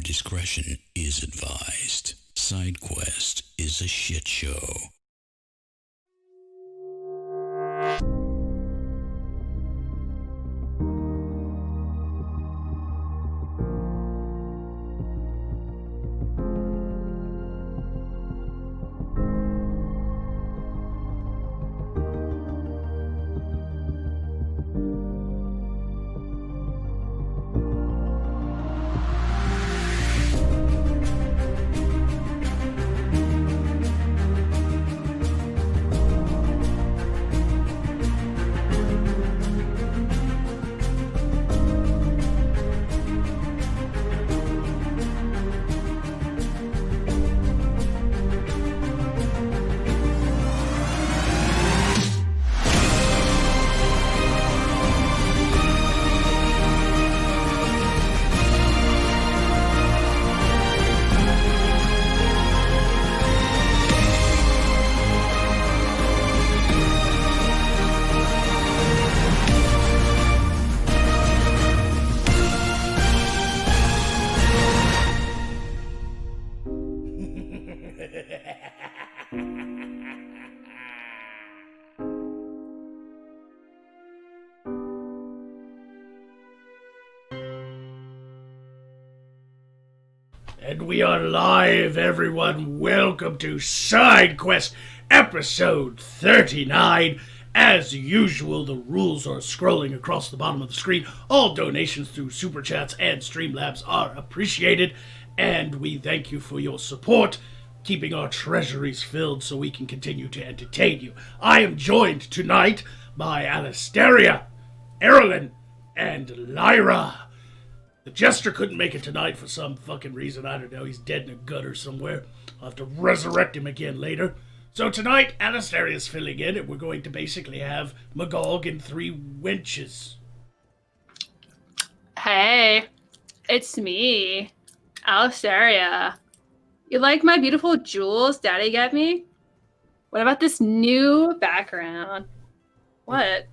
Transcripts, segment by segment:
discretion is advised. Side Quest is a shit show. And we are live, everyone. Welcome to Side Quest, episode 39. As usual, the rules are scrolling across the bottom of the screen. All donations through Super Chats and Streamlabs are appreciated, and we thank you for your support, keeping our treasuries filled so we can continue to entertain you. I am joined tonight by Alistaria, Erilyn, and Lyra. The Jester couldn't make it tonight for some fucking reason. I don't know. He's dead in a gutter somewhere. I'll have to resurrect him again later. So tonight, Alastaria's filling in, and we're going to basically have Magog and 3 wenches. Hey, it's me, Alistaria. You like my beautiful jewels Daddy got me? What about this new background? What?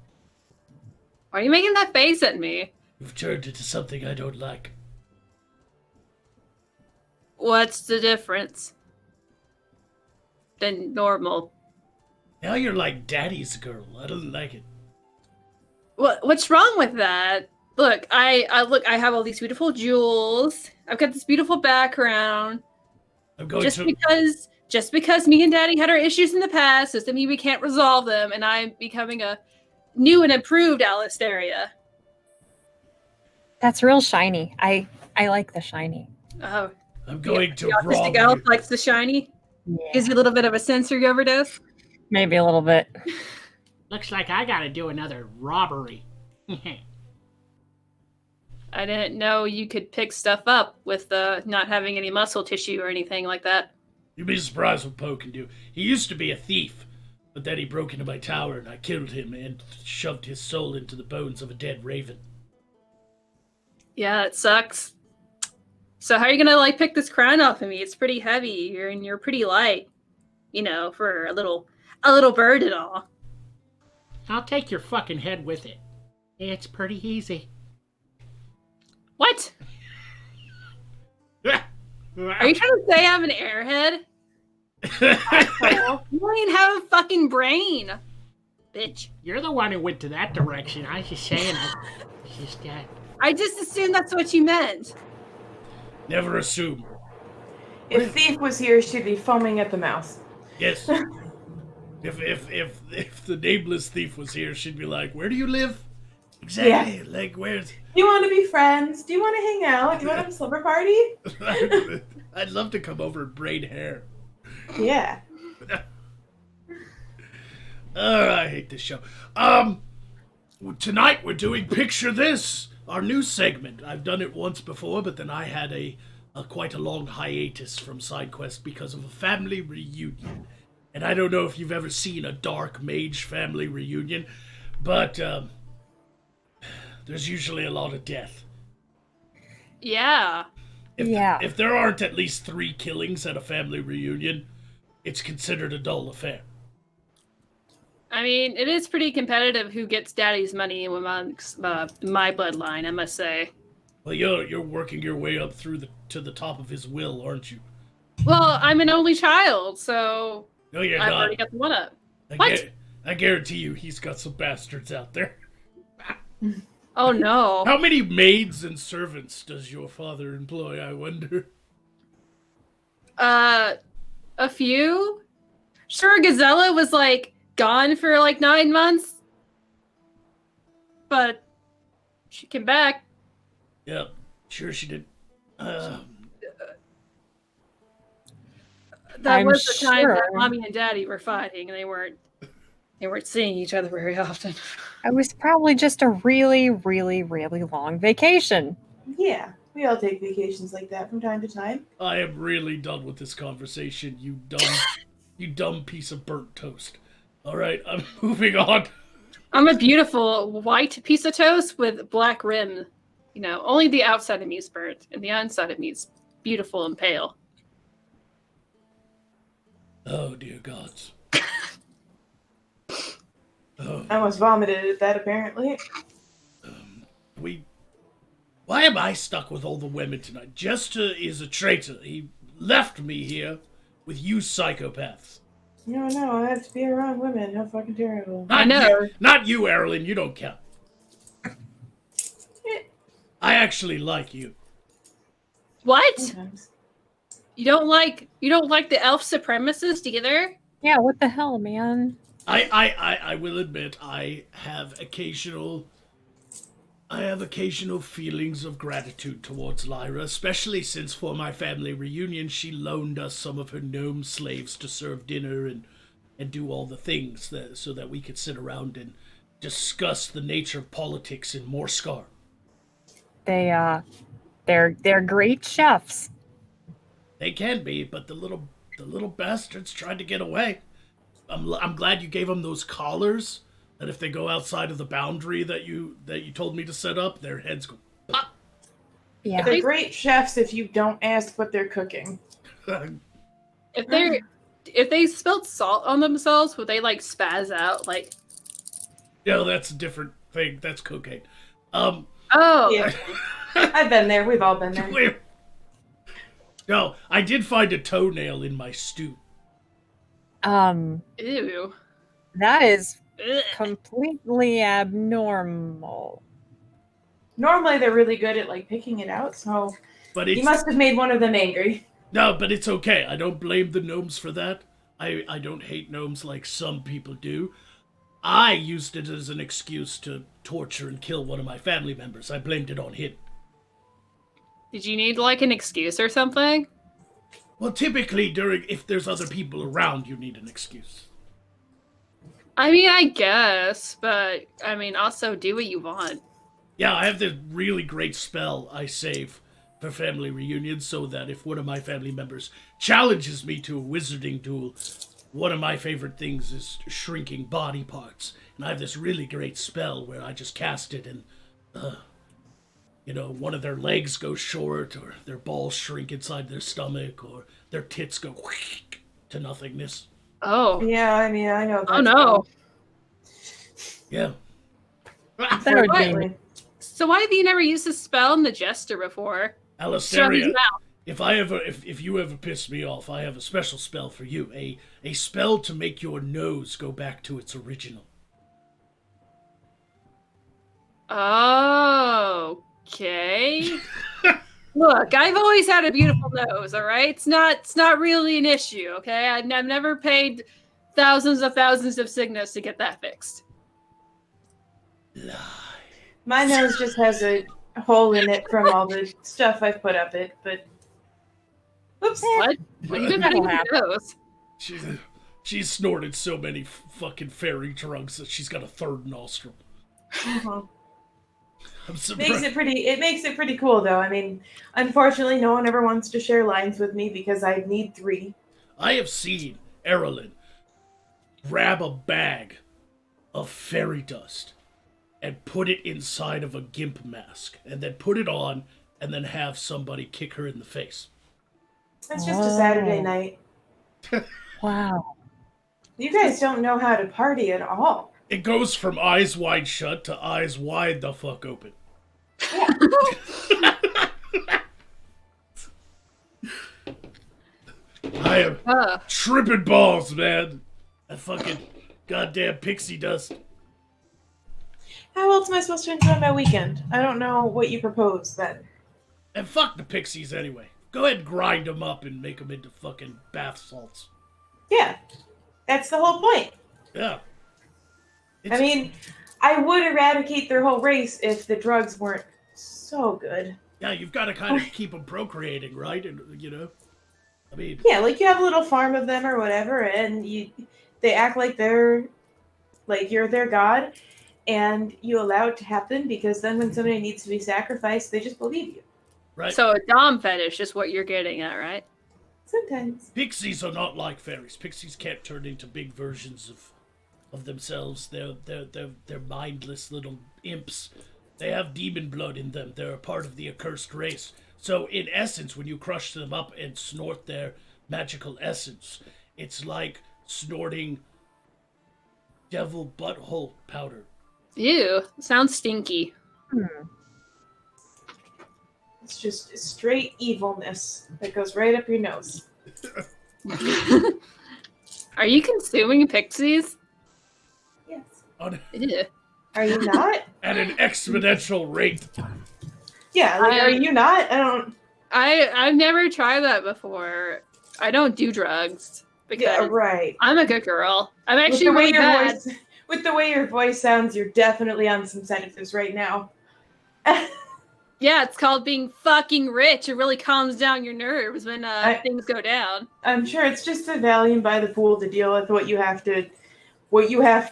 Why are you making that face at me? You've turned into something I don't like. What's the difference than normal? Now you're like Daddy's girl. I don't like it. What's wrong with that? Look, I have all these beautiful jewels. I've got this beautiful background. I'm going Just because me and Daddy had our issues in the past doesn't mean we can't resolve them, and I'm becoming a new and improved Alistaria. That's real shiny. I like the shiny. Oh, I'm going to the rob autistic elf you. likes the shiny. Yeah. Gives you a little bit of a sensory overdose. Maybe a little bit. Looks like I gotta do another robbery. I didn't know you could pick stuff up with not having any muscle tissue or anything like that. You'd be surprised what Poe can do. He used to be a thief, but then he broke into my tower and I killed him and shoved his soul into the bones of a dead raven. Yeah, it sucks. So how are you gonna pick this crown off of me? It's pretty heavy, and you're pretty light. You know, for a little bird and all. I'll take your fucking head with it. It's pretty easy. What? Are you trying to say I have an airhead? You don't even have a fucking brain, bitch. You're the one who went to that direction. I was just saying. I just assumed that's what you meant. Never assume. If Thief was here, she'd be foaming at the mouth. Yes. If the nameless thief was here, she'd be like, "Where do you live? Exactly. Yeah. Like, where's?" Do you want to be friends? Do you want to hang out? Do you want to have a slumber party? I'd love to come over and braid hair. Yeah. I hate this show. Tonight we're doing Picture This, our new segment. I've done it once before, but then I had a quite a long hiatus from SideQuest because of a family reunion. And I don't know if you've ever seen a Dark Mage family reunion, but there's usually a lot of death. Yeah. If there aren't at least 3 killings at a family reunion, it's considered a dull affair. I mean, it is pretty competitive who gets Daddy's money amongst my bloodline, I must say. Well, you're working your way up to the top of his will, aren't you? Well, I'm an only child, so No, you're I've not. already got the one up. What? I guarantee you, he's got some bastards out there. Oh no. How many maids and servants does your father employ, I wonder? A few. Sure, Gazella was like gone for like 9 months, but she came back. Yep, sure she did. That I'm was the time that sure. mommy and daddy were fighting, and they weren't seeing each other very often. It was probably just a really, really, really long vacation. Yeah, we all take vacations like that from time to time. I am really done with this conversation, you dumb piece of burnt toast. All right, I'm moving on. I'm a beautiful white piece of toast with black rim. You know, only the outside of me is burnt, and the inside of me is beautiful and pale. Oh dear gods. Oh, I almost vomited at that, apparently. why am I stuck with all the women tonight? Jester is a traitor. He left me here with you psychopaths. No, I have to be around women. How fucking terrible. I know. Not you, Erilyn. You don't count. Eh, I actually like you. What? Sometimes. You don't like the elf supremacist either? Yeah, what the hell, man? I will admit I have occasional feelings of gratitude towards Lyra, especially since for my family reunion she loaned us some of her gnome slaves to serve dinner and do all the things so that we could sit around and discuss the nature of politics in Morskar. They're great chefs. They can be, but the little bastards tried to get away. I'm glad you gave them those collars. That if they go outside of the boundary that you told me to set up, their heads go pop. Yeah. They're great chefs if you don't ask what they're cooking. If they spilled salt on themselves, would they like spaz out like? No, that's a different thing. That's cocaine. Oh, Yeah. I've been there. We've all been there. No, I did find a toenail in my stew. Ew. That is Ugh. completely abnormal. Normally, they're really good at like picking it out. So But you it's must have made one of them angry. no, but it's okay. I don't blame the gnomes for that. I don't hate gnomes like some people do. I used it as an excuse to torture and kill one of my family members. I blamed it on him. Did you need like an excuse or something? Well, typically if there's other people around, you need an excuse. I mean, I guess, but I mean, also do what you want. Yeah, I have this really great spell I save for family reunions so that if one of my family members challenges me to a wizarding duel, one of my favorite things is shrinking body parts. And I have this really great spell where I just cast it and, one of their legs goes short or their balls shrink inside their stomach or their tits go to nothingness. Oh. Yeah, I mean, I know. Oh no. Yeah. That would be So why have you never used this spell in the Jester before? Shut his Alistaria, mouth. if you ever piss me off, I have a special spell for you. A spell to make your nose go back to its original. Okay. Look, I've always had a beautiful nose, all right? It's not really an issue, okay? I've never paid thousands of signals to get that fixed. Lie. My nose just has a hole in it from all the stuff I've put up it, but oops. What? What have you been putting in your nose? She's snorted so many fucking fairy drugs that she's got a third nostril. Mhm. I'm surprised. It makes it pretty cool though. I mean, unfortunately no one ever wants to share lines with me because I need 3. I have seen Erilyn grab a bag of fairy dust and put it inside of a gimp mask and then put it on and then have somebody kick her in the face. It's just a Saturday night. wow. You guys don't know how to party at all. It goes from eyes wide shut to eyes wide the fuck open. I am tripping balls, man. That fucking goddamn pixie dust. How else am I supposed to enjoy my weekend? I don't know what you propose then. And fuck the pixies anyway. Go ahead and grind them up and make them into fucking bath salts. Yeah, that's the whole point. Yeah. I mean, I would eradicate their whole race if the drugs weren't so good. Yeah, you've got to kind of keep them procreating, right? And I mean, yeah, like you have a little farm of them or whatever, and they act like you're their god, and you allow it to happen because then when somebody needs to be sacrificed, they just believe you. Right. So a dom fetish is what you're getting at, right? Sometimes. Pixies are not like fairies. Pixies can't turn into big versions of themselves. They're mindless little imps. They have demon blood in them. They're a part of the accursed race. So in essence, when you crush them up and snort their magical essence, it's like snorting devil butthole powder. Ew, sounds stinky. It's just straight evilness that goes right up your nose. Are you consuming pixies? Yes. Ew. Are you not? At an exponential rate. Yeah, like, are you not? I've never tried that before. I don't do drugs because Yeah, right. I'm a good girl. I'm actually with the way really your bad. voice, with the way your voice sounds, you're definitely on some sedatives right now. Yeah, it's called being fucking rich. It really calms down your nerves when things go down. I'm sure it's just the Valium by the pool to deal with what you have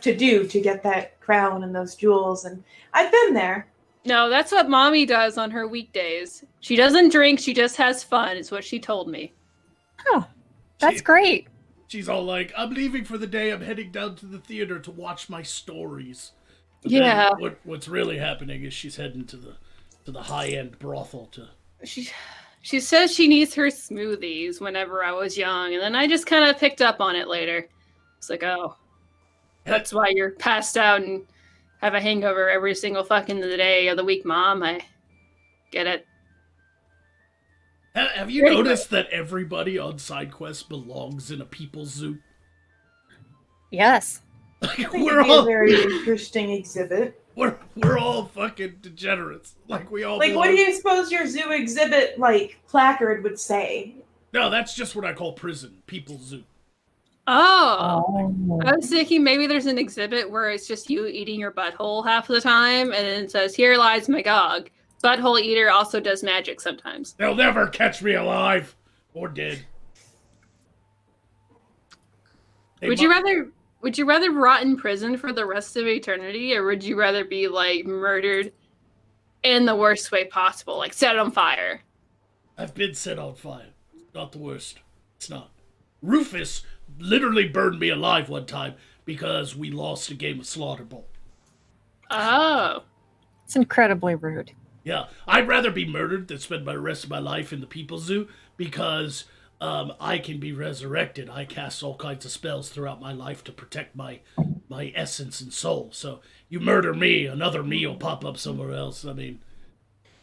to do to get that crown and those jewels, and I've been there. No, that's what mommy does on her weekdays. She doesn't drink, she just has fun, is what she told me. Oh, that's great. She's all like, I'm leaving for the day. I'm heading down to the theater to watch my stories. But yeah. What's really happening is she's heading to the high-end brothel to... She says she needs her smoothies whenever I was young, and then I just kind of picked up on it later. It's like, oh, that's why you're passed out and have a hangover every single fucking day of the week, Mom. I get it. Have you noticed that everybody on SideQuest belongs in a people zoo? Yes. Like, We're all a very interesting exhibit. We're all fucking degenerates. Like we all like belong. What do you suppose your zoo exhibit placard would say? No, that's just what I call prison. People zoo. Oh. I was thinking maybe there's an exhibit where it's just you eating your butthole half the time, and then it says, here lies Magog. Butthole eater also does magic sometimes. They'll never catch me alive. Or dead. Would you rather rot in prison for the rest of eternity, or would you rather be, murdered in the worst way possible, set on fire? I've been set on fire. Not the worst. It's not. Rufus literally burned me alive one time because we lost a game of Slaughter Bowl. Oh. It's incredibly rude. Yeah, I'd rather be murdered than spend the rest of my life in the People Zoo because I can be resurrected. I cast all kinds of spells throughout my life to protect my essence and soul. So you murder me, another me will pop up somewhere else. I mean...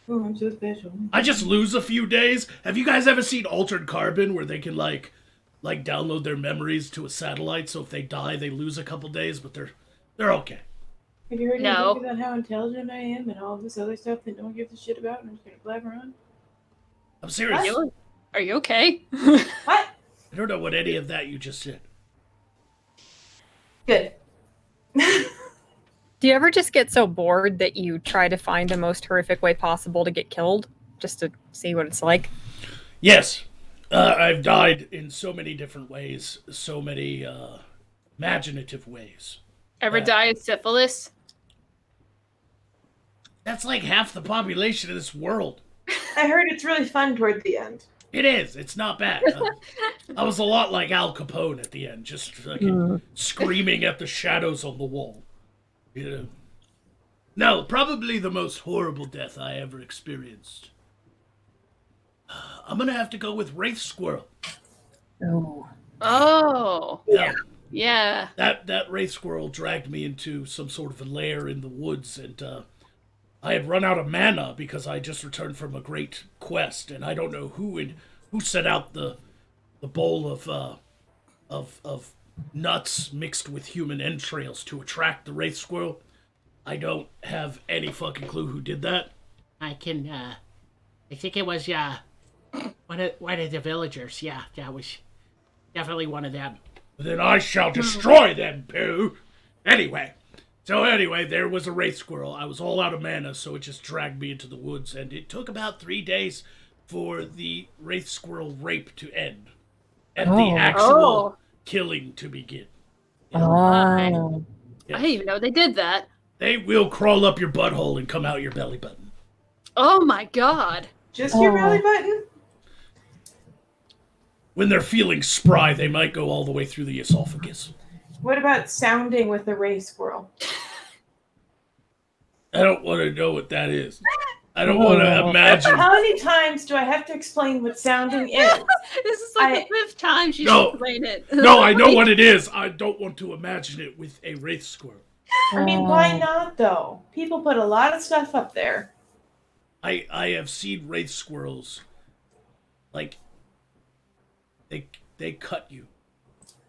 Oh, I'm so special. I just lose a few days. Have you guys ever seen Altered Carbon where they can, like download their memories to a satellite, so if they die, they lose a couple days, but they're okay. Have you heard No. anything about how intelligent I am and all this other stuff that no one gives a shit about and I'm just gonna blabber on? I'm serious. Are you okay? What? I don't know what any of that you just said. Good. Do you ever just get so bored that you try to find the most horrific way possible to get killed, just to see what it's like? Yes. I've died in so many different ways, so many imaginative ways. Ever die of syphilis? That's like half the population of this world. I heard it's really fun toward the end. It is. It's not bad. I was a lot like Al Capone at the end, just fucking screaming at the shadows on the wall. You know? No, probably the most horrible death I ever experienced. I'm gonna have to go with Wraith Squirrel. Oh. Oh. Yeah. Yeah. That Wraith Squirrel dragged me into some sort of a lair in the woods, and I had run out of mana because I just returned from a great quest, and I don't know who set out the the bowl of nuts mixed with human entrails to attract the wraith squirrel. I don't have any fucking clue who did that. I think it was one of the villagers. Yeah, that was definitely one of them. Then I shall destroy them, Pooh. Anyway, there was a wraith squirrel. I was all out of mana, so it just dragged me into the woods, and it took about 3 days for the wraith squirrel rape to end, and the actual killing to begin. Oh. Yes. I didn't even know they did that. They will crawl up your butthole and come out your belly button. Oh my god. Just your belly button? When they're feeling spry, they might go all the way through the esophagus. What about sounding with the ray squirrel? I don't want to know what that is. I don't want to imagine. How many times do I have to explain what sounding is? This is like the 5th time she's explained it. No, I know what it is. I don't want to imagine it with a wraith squirrel. I mean, why not, though? People put a lot of stuff up there. I have seen wraith squirrels, like, they cut you.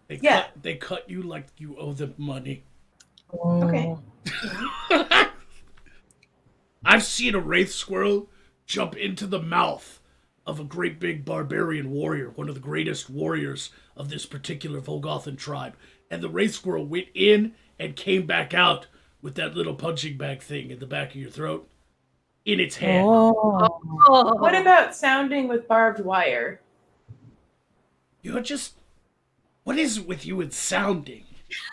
They cut you like you owe them money. Okay. I've seen a wraith squirrel jump into the mouth of a great big barbarian warrior, one of the greatest warriors of this particular Volgothan tribe. And the wraith squirrel went in and came back out with that little punching bag thing in the back of your throat in its hand. What about sounding with barbed wire? You're just... What is it with you and sounding,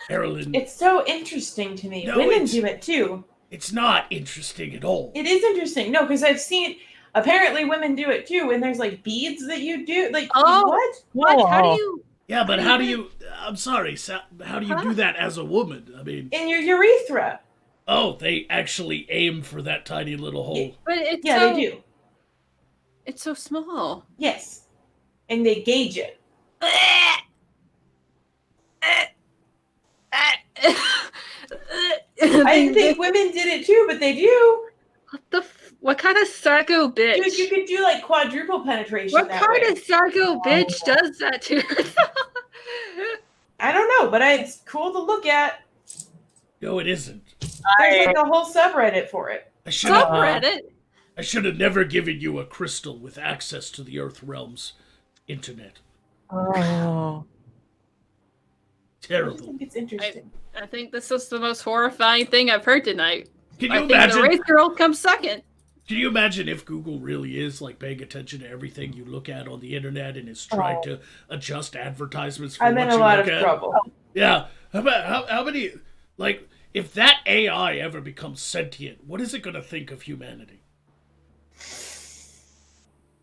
Carolyn? It's so interesting to me. No, Women do it too. It's not interesting at all. It is interesting. No, because I've seen... Apparently women do it too, and there's like beads that you do. Like, what? What? How do you... Yeah, but how do you... I'm sorry. How do you do that as a woman? I mean... In your urethra. Oh, they actually aim for that tiny little hole. But it's they do. It's so small. Yes. And they gauge it. I didn't think women did it too, but they do. What kind of psycho bitch? Dude, you could do like quadruple penetration. What kind of psycho bitch does that to herself? I don't know, but it's cool to look at. No, it isn't. There's like a whole subreddit for it. Subreddit? I should have never given you a crystal with access to the Earth Realm's internet. Oh. Terrible. I think it's interesting. I think this is the most horrifying thing I've heard tonight. Can you I imagine? think the Wraith Girl comes second. Can you imagine if Google really is like paying attention to everything you look at on the internet and is trying to adjust advertisements for I'm what in you a lot look of at? trouble. Yeah. How many, like, if that AI ever becomes sentient, what is it going to think of humanity?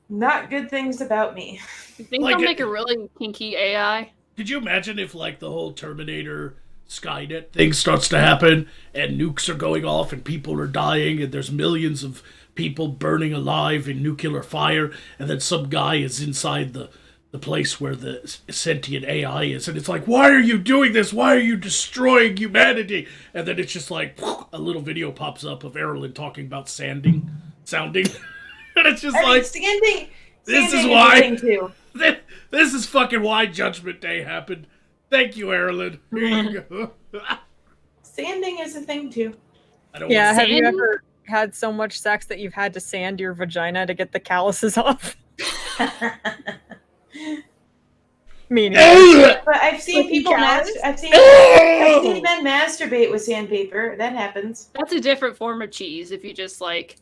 Not good things about me. You think they'll make a really kinky AI? Could you imagine if, like, the whole Terminator Skynet thing starts to happen and nukes are going off and people are dying and there's millions of people burning alive in nuclear fire, and then some guy is inside the place where the sentient AI is, and it's like, why are you doing this? Why are you destroying humanity? And then it's just like, a little video pops up of Erilyn talking about sounding. And it's just standing this is why. Too. This is fucking why Judgment Day happened. Thank you, Erilyn. Here you go. Sanding is a thing too. Yeah, have you ever had so much sex that you've had to sand your vagina to get the calluses off? Meaning. But I've seen people I've seen men masturbate with sandpaper. That happens. That's a different form of cheese if you just like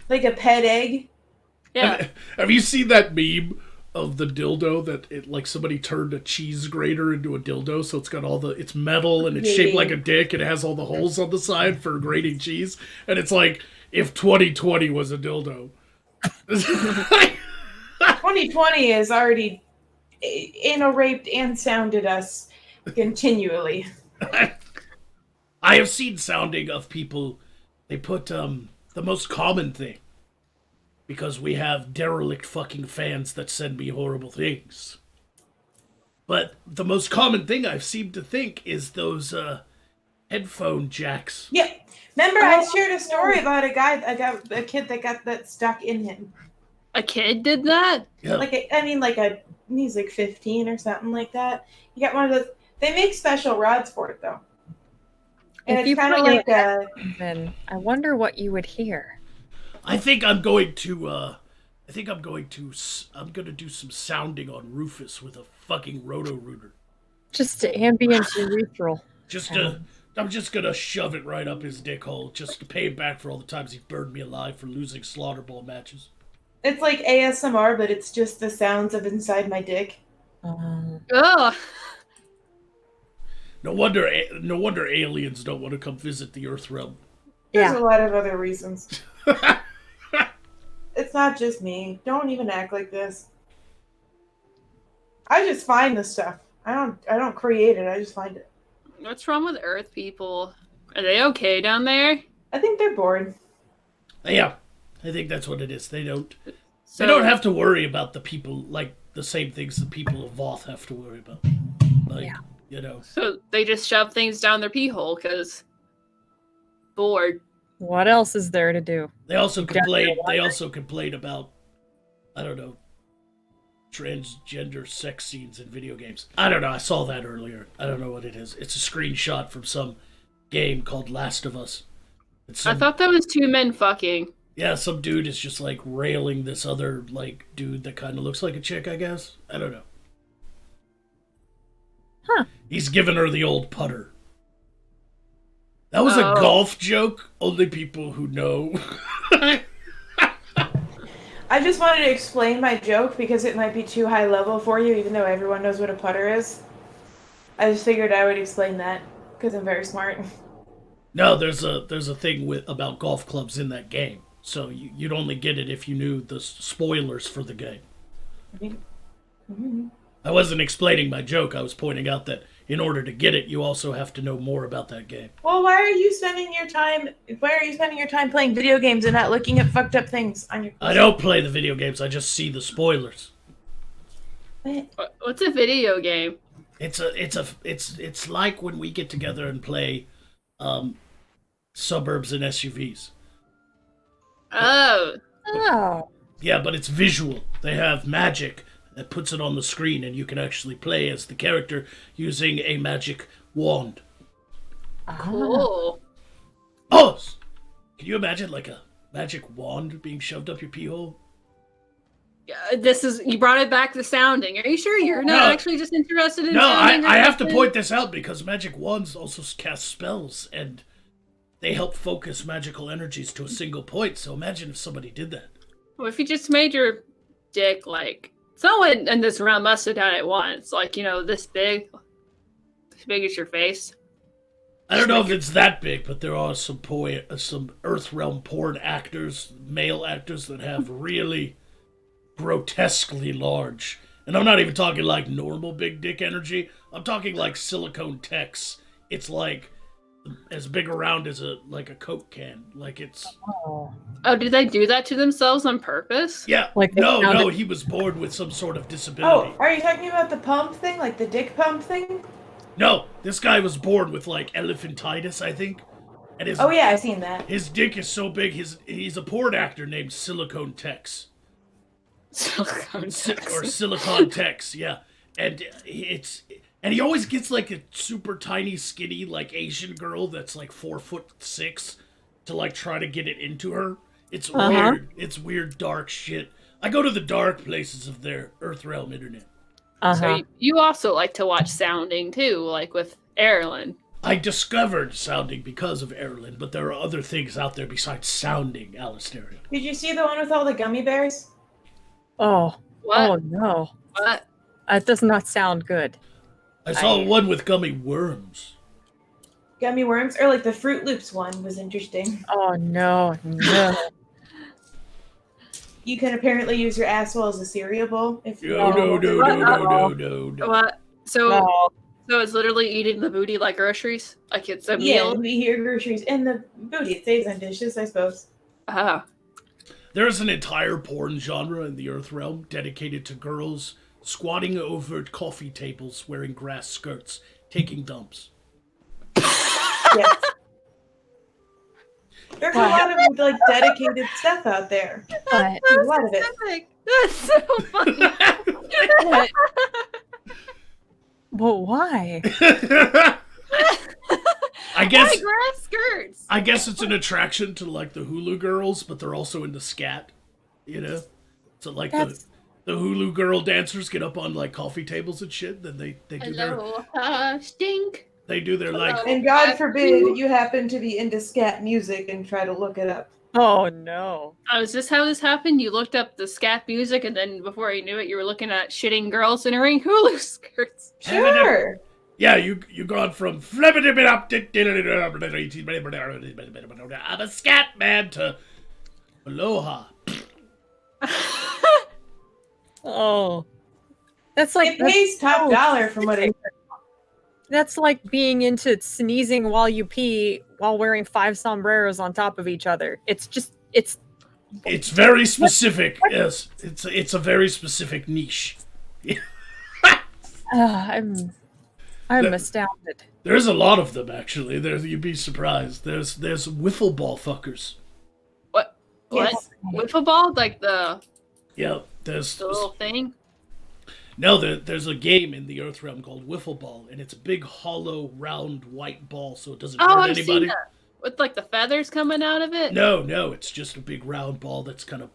a pet egg. Yeah. Have you seen that meme of the dildo that it like somebody turned a cheese grater into a dildo, so it's got it's metal and it's shaped like a dick and it has all the holes on the side for grating cheese, and it's like if 2020 was a dildo. 2020 has already anal raped and sounded us continually. I have seen sounding of people. They put the most common thing, because we have derelict fucking fans that send me horrible things. But the most common thing I've seemed to think is those headphone jacks. Yeah. Remember I shared a story about a kid that got that stuck in him. A kid did that? Yeah. He's like 15 or something like that. He got one of those. They make special rods for it though, and If it's you kind of put your like a. Then I wonder what you would hear. I think I'm going to. I'm gonna do some sounding on Rufus with a fucking roto-rooter. Just ambient urethral. I'm just gonna shove it right up his dick hole, just to pay him back for all the times he burned me alive for losing slaughter ball matches. It's like ASMR, but it's just the sounds of inside my dick. Ugh. No wonder aliens don't want to come visit the Earth realm. There's Yeah. a lot of other reasons. It's not just me. Don't even act like this. I just find this stuff. I don't create it. I just find it. What's wrong with Earth people? Are they okay down there? I think they're bored. Yeah, I think that's what it is. They don't So, have to worry about the people, like the same things the people of Voth have to worry about. Like, Yeah. you know. So they just shove things down their pee hole because bored. What else is there to do? They also Definitely complain. They also complain about, I don't know, transgender sex scenes in video games. I don't know. I saw that earlier. I don't know what it is. It's a screenshot from some game called Last of Us. I thought that was two men fucking. Yeah, some dude is just like railing this other like dude that kind of looks like a chick. I guess. I don't know. Huh. He's giving her the old putter. That was a Oh. golf joke. Only people who know. I just wanted to explain my joke because it might be too high level for you, even though everyone knows what a putter is. I just figured I would explain that because I'm very smart. No, there's a thing about golf clubs in that game. So you'd only get it if you knew the spoilers for the game. Mm-hmm. I wasn't explaining my joke. I was pointing out that in order to get it, you also have to know more about that game. Well, why are you spending your time playing video games and not looking at fucked up things on your? I don't play the video games. I just see the spoilers. What's a video game? It's like when we get together and play suburbs and SUVs. Oh, Oh. Yeah, but it's visual. They have magic that puts it on the screen, and you can actually play as the character using a magic wand. cool. Oh! Can you imagine like a magic wand being shoved up your pee hole? You brought it back to sounding. Are you sure you're not No. actually just interested in No, sounding? I have to or point this out because magic wands also cast spells, and they help focus magical energies to a single point. So imagine if somebody did that. Well, if you just made your dick like someone in this round must have done it once, like this big as your face. I don't know if it's that big, but there are some Earth Realm porn actors, male actors, that have really grotesquely large. And I'm not even talking like normal big dick energy. I'm talking like silicone techs. It's like as big around as a Coke can. Like it's Oh. Oh, did they do that to themselves on purpose? yeah. Like they No, found no, it- he was born with some sort of disability. Oh, are you talking about the pump thing, like the dick pump thing? No, this guy was born with like elephantitis, I think. And his Oh yeah, I've seen that. his dick is so big. He's a porn actor named Silicone Tex. Silicone Or Silicon Tex, yeah. And he always gets like a super tiny, skinny, like Asian girl that's like 4'6" to like try to get it into her. It's weird. It's weird, dark shit. I go to the dark places of their Earthrealm internet. So you also like to watch sounding too, like with Erlen. I discovered sounding because of Erlen, but there are other things out there besides sounding, Alistaria. Did you see the one with all the gummy bears? Oh. What? Oh no. What? That does not sound good. I saw one with gummy worms. Gummy worms, or like the Fruit Loops one was interesting. Oh no. No. You can apparently use your asshole as a cereal bowl if you. No. What? So No. so it's literally eating the booty like groceries? Like it's a Yeah, meal? we hear groceries and the booty. It saves on dishes, I suppose. Oh. There's an entire porn genre in the Earthrealm dedicated to girls squatting over coffee tables wearing grass skirts, taking dumps. Yes. There's a lot of like dedicated stuff out there. But, A lot of it. Specific. That's so funny. but, but why? I guess Why grass skirts? I guess it's an attraction to like the Hulu girls, but they're also into scat, you know? So like That's- the Hulu girl dancers get up on like coffee tables and shit, then they do their Hello, stink. they do their like And God forbid you happen to be into scat music and try to look it up. Oh no. Oh, is this how this happened? You looked up the scat music, and then before you knew it, you were looking at shitting girls in wearing Hulu skirts. Sure. yeah, you gone from I'm a scat man to aloha. Oh. That's like It pays top dollar from what I that's like being into sneezing while you pee while wearing 5 sombreros on top of each other. It's Very specific. Yes, it's a very specific niche. I'm astounded. There's a lot of them actually. You'd be surprised. There's wiffle ball fuckers. What? Yes. Wiffle ball? Like the Yeah, there's little thing? no. There's a game in the Earth realm called wiffle ball, and it's a big hollow round white ball, so it doesn't Oh, hurt I've anybody. seen that. With like the feathers coming out of it? No, it's just a big round ball that's kind of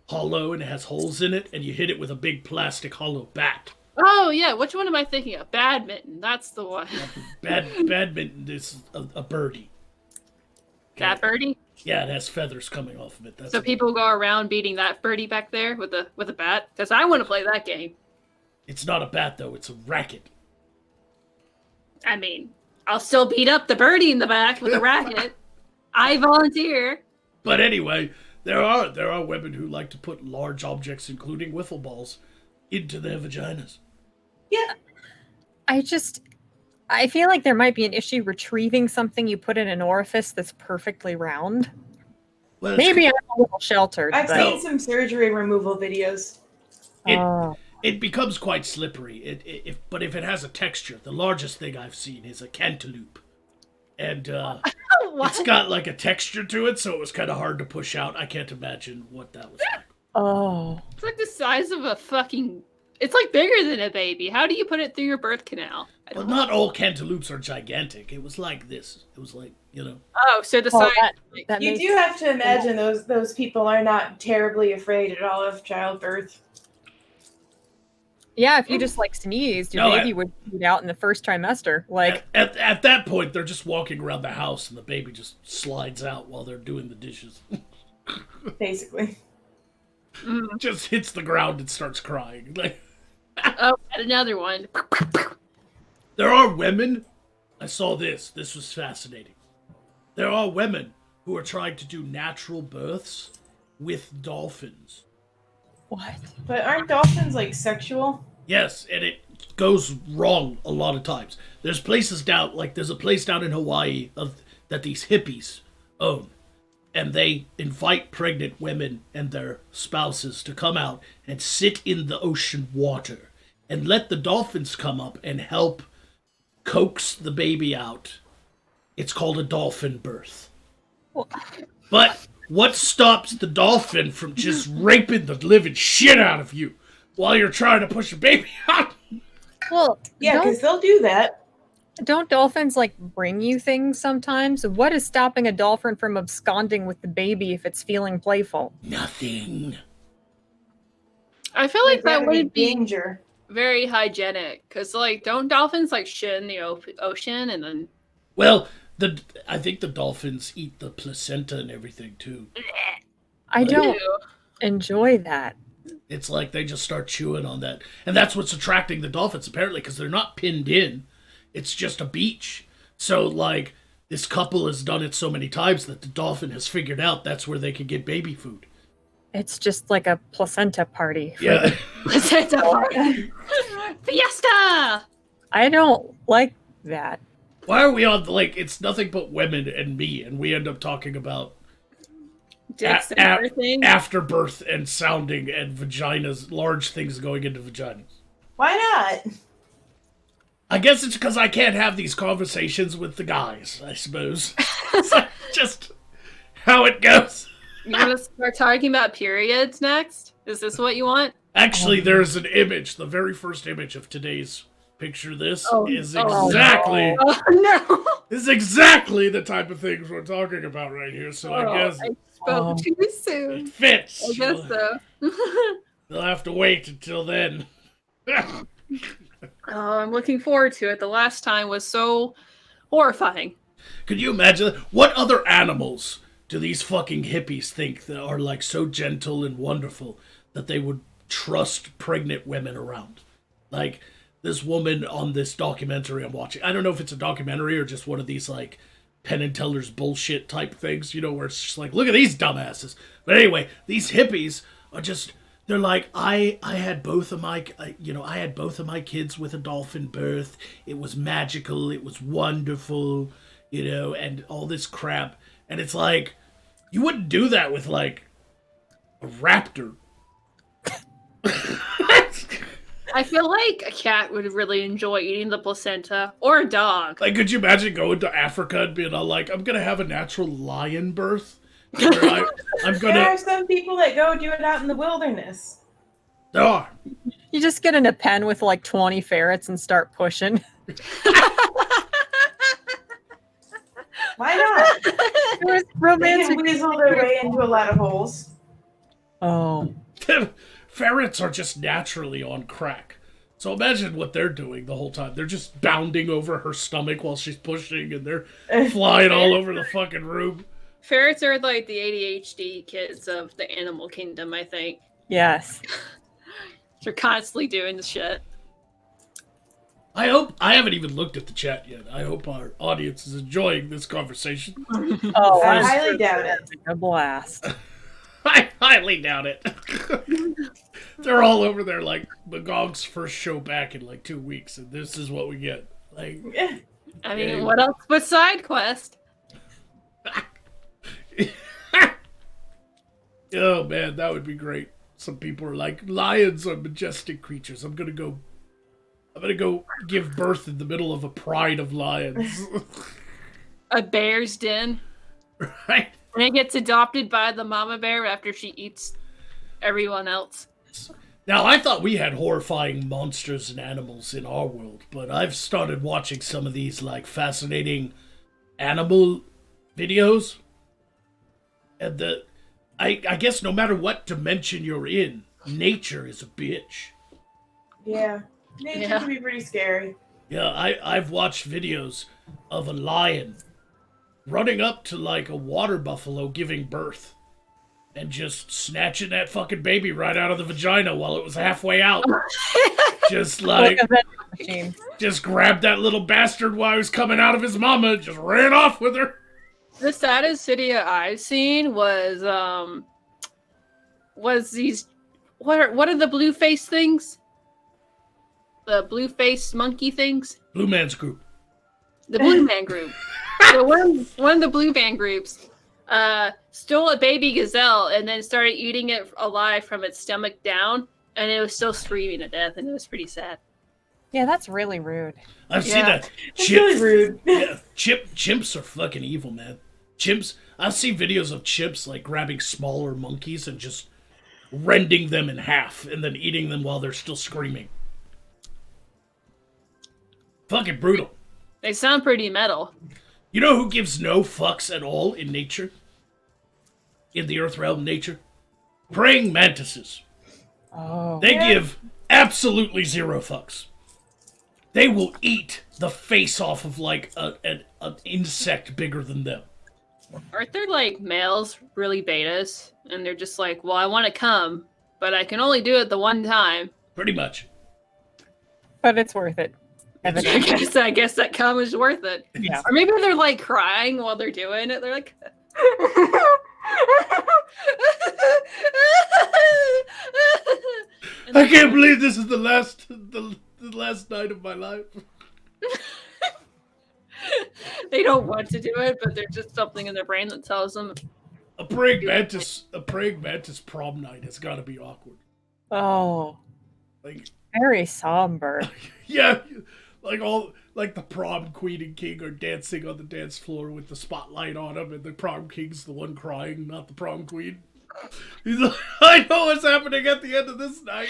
hollow and it has holes in it, and you hit it with a big plastic hollow bat. Oh, yeah. Which one am I thinking of? Badminton. That's the one. Badminton is a birdie. That birdie? Yeah, it has feathers coming off of it. That's So people go around beating that birdie back there with a bat? Because I want to play that game. It's not a bat though; it's a racket. I mean, I'll still beat up the birdie in the back with a racket. I volunteer. But anyway, there are women who like to put large objects, including wiffle balls, into their vaginas. Yeah. I feel like there might be an issue retrieving something you put in an orifice that's perfectly round. Well, Maybe I'm a little sheltered. I've but... seen some surgery removal videos. it becomes quite slippery. But if it has a texture, the largest thing I've seen is a cantaloupe, and it's got like a texture to it, so it was kind of hard to push out. I can't imagine what that was like. Oh. It's like the size of a fucking... It's like bigger than a baby. How do you put it through your birth canal? Well, not all cantaloupes are gigantic. It was like this. It was like, Oh, so the Well, size... that You makes do have to imagine those people are not terribly afraid at all of childbirth. Yeah, if you just like sneezed, your No, baby would bleed out in the first trimester. Like, at that point, they're just walking around the house, and the baby just slides out while they're doing the dishes. Basically. Just hits the ground and starts crying. Like, Oh, and another one. there are women. I saw this. This was fascinating. There are women who are trying to do natural births with dolphins. what? But aren't dolphins like sexual? Yes, and it goes wrong a lot of times. There's places down, like there's a place down in Hawaii that these hippies own, and they invite pregnant women and their spouses to come out and sit in the ocean water and let the dolphins come up and help coax the baby out. It's called a dolphin birth. Well, But what stops the dolphin from just raping the living shit out of you while you're trying to push a baby out? well, Yeah, don't, because they'll do that. don't dolphins like bring you things sometimes? What is stopping a dolphin from absconding with the baby if it's feeling playful? Nothing. I feel like They'd rather that wouldn't be danger. very hygienic. Because, like, don't dolphins, like, shit in the ocean and then... Well, I think the dolphins eat the placenta and everything too. I don't Ew. enjoy that. It's like they just start chewing on that. And that's what's attracting the dolphins, apparently, because they're not pinned in. It's just a beach. So, like, this couple has done it so many times that the dolphin has figured out that's where they can get baby food. It's just like a placenta party. Yeah. Placenta party. Fiesta! I don't like that. Why are we on, like, it's nothing but women and me, and we end up talking about Dicks and everything. afterbirth and sounding and vaginas, large things going into vaginas. Why not? I guess it's because I can't have these conversations with the guys, I suppose. So just, how it goes. You want to start talking about periods next? Is this what you want? Actually, there's an image. The very first image of today's picture. This is oh, exactly Oh no! this is exactly the type of things we're talking about right here. So I guess I spoke too it soon. fits. I guess so. They'll have to wait until then. Oh, I'm looking forward to it. The last time was so horrifying. Could you imagine what other animals do these fucking hippies think that are like so gentle and wonderful that they would trust pregnant women around? Like this woman on this documentary I'm watching. I don't know if it's a documentary or just one of these like Penn and Teller's bullshit type things, you know, where it's just like, look at these dumbasses. But anyway, these hippies are just, they're like, I had both of my kids with a dolphin birth. It was magical. It was wonderful, you know, and all this crap. And it's like, you wouldn't do that with like a raptor. I feel like a cat would really enjoy eating the placenta, or a dog. Like, could you imagine going to Africa and being all like, I'm gonna have a natural lion birth? I'm gonna. There are some people that go do it out in the wilderness. There are. You just get in a pen with like 20 ferrets and start pushing. Why not? There's They romantic. can weasel their way into a lot of holes. Oh. Ferrets are just naturally on crack. So imagine what they're doing the whole time. They're just bounding over her stomach while she's pushing, and they're flying all over the fucking room. Ferrets are like the ADHD kids of the animal kingdom, I think. Yes. They're constantly doing the shit. I haven't even looked at the chat yet. I hope our audience is enjoying this conversation. Oh, I highly doubt it. a blast. I highly doubt it. They're all over there like Magog's first show back in like 2 weeks, and this is what we get. Like, I mean, Yeah. what else but side quest? oh man, that would be great. Some people are like, lions are majestic creatures. I'm gonna go give birth in the middle of a pride of lions. A bear's den. Right? And it gets adopted by the mama bear after she eats everyone else. Now, I thought we had horrifying monsters and animals in our world, but I've started watching some of these, like, fascinating animal videos. And I guess no matter what dimension you're in, nature is a bitch. Yeah. Nature Yeah. can be pretty scary. Yeah, I've watched videos of a lion running up to, like, a water buffalo giving birth. And just snatching that fucking baby right out of the vagina while it was halfway out. Just like, just grabbed that little bastard while he was coming out of his mama and just ran off with her. The saddest video I've seen was these what are the blue face things? The blue face monkey things? Blue Man's Group. The Blue Man Group. So one of the Blue Man groups stole a baby gazelle and then started eating it alive from its stomach down, and it was still screaming to death, and it was pretty sad. Yeah, that's really rude. I've seen that. It's really rude. Yeah, chimps are fucking evil, man. Chimps, I've seen videos of chimps like grabbing smaller monkeys and just rending them in half and then eating them while they're still screaming. Fucking brutal. They sound pretty metal. You know who gives no fucks at all in nature? In the earth realm nature? Praying mantises. Oh. They give absolutely zero fucks. They will eat the face off of like an insect bigger than them. Aren't there like males really betas? And they're just like, well, I want to come, but I can only do it the one time. Pretty much. But it's worth it. I guess that cum is worth it. Yeah. Or maybe they're like crying while they're doing it. They're like, I can't believe this is the last night of my life. they don't want to do it, but there's just something in their brain that tells them. A praying mantis prom night has got to be awkward. Oh. Like, Very somber. yeah, like all like the prom queen and king are dancing on the dance floor with the spotlight on them, and the prom king's the one crying, not the prom queen. He's like, I know what's happening at the end of this night.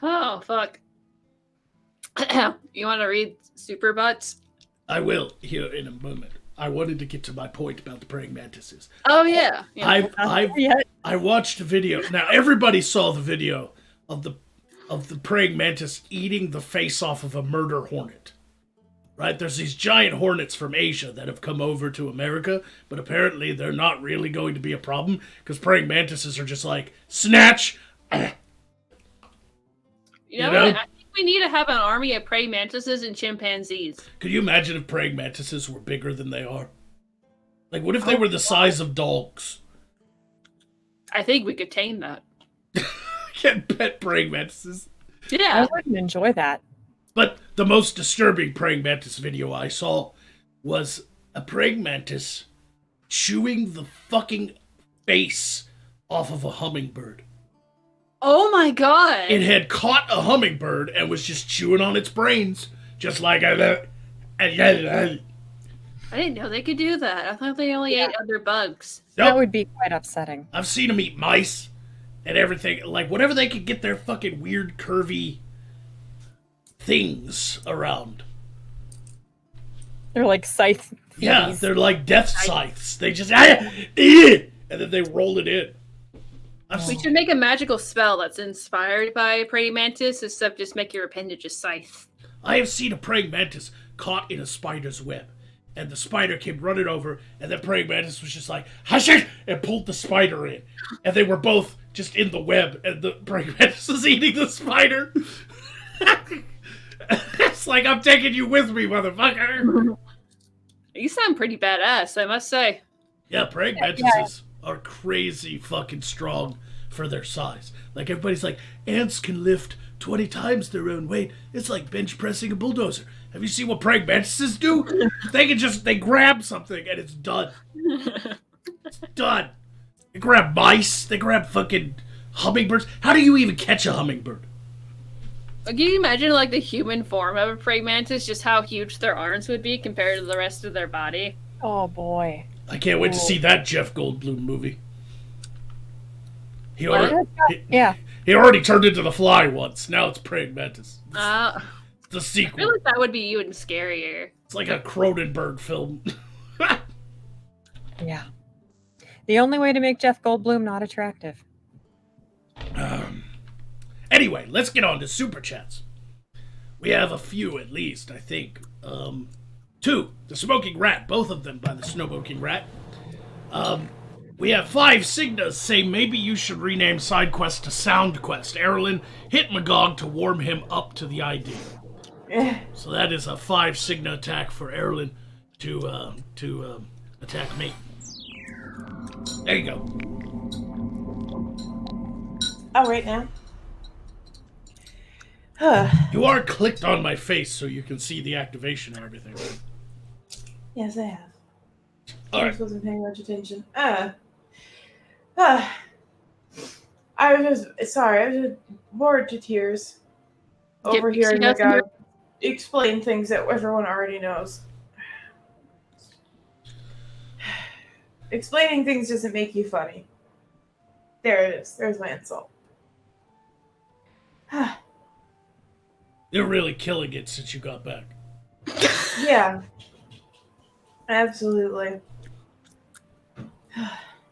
Oh, fuck. You want to read Super Butts? I will here in a moment. I wanted to get to my point about the praying mantises. Oh, yeah. I watched a video. Now everybody saw the video of the praying mantis eating the face off of a murder hornet. Right? There's these giant hornets from Asia that have come over to America, but apparently they're not really going to be a problem because praying mantises are just like, snatch. You know what? I think we need to have an army of praying mantises and chimpanzees. Could you imagine if praying mantises were bigger than they are? Like, what if they were the size of dogs? I think we could tame that. Get pet praying mantises. Yeah. I wouldn't enjoy that. But the most disturbing praying mantis video I saw was a praying mantis chewing the fucking face off of a hummingbird. Oh my god. It had caught a hummingbird and was just chewing on its brains, just like I didn't know they could do that. I thought they only ate other bugs. That would be quite upsetting. I've seen them eat mice and everything. Like, whatever they could get their fucking weird, curvy things around. They're like scythe. Yeah, thieves. they're like death scythes. They just, and then they roll it in. We should make a magical spell that's inspired by praying mantis, except just make your appendage a scythe. I have seen a praying mantis caught in a spider's web. And the spider came running over, and the praying mantis was just like, hush it, and pulled the spider in. And they were both just in the web, and the praying mantis was eating the spider. It's like, I'm taking you with me, motherfucker. You sound pretty badass, I must say. Yeah, praying mantises are crazy fucking strong for their size. Like, everybody's like, ants can lift 20 times their own weight. It's like bench pressing a bulldozer. Have you seen what praying mantises do? They grab something and it's done. It's done. They grab mice. They grab fucking hummingbirds. How do you even catch a hummingbird? Can you imagine, like, the human form of a praying mantis, just how huge their arms would be compared to the rest of their body? Oh boy. I can't wait to see that Jeff Goldblum movie. He already turned into the Fly once. Now it's praying mantis. The I sequel. feel like that would be even scarier. It's like a Cronenberg film. Yeah. The only way to make Jeff Goldblum not attractive. Anyway, let's get on to Super Chats. We have a few at least, I think. 2, the Smoking Rat, both of them by the Snowmoking Rat. We have 5 Signas say maybe you should rename side quest to Sound Quest. Erlen, hit Magog to warm him up to the idea. So that is a 5 Signa attack for Erlen to attack me. There you go. Oh, right now. You are clicked on my face so you can see the activation and everything, right? Yes, I have. All I right. wasn't paying much attention. I was just sorry. I was just bored to tears overhearing the guy explain things that everyone already knows. Explaining things doesn't make you funny. There it is. There's my insult. You're really killing it since you got back. Yeah. Absolutely.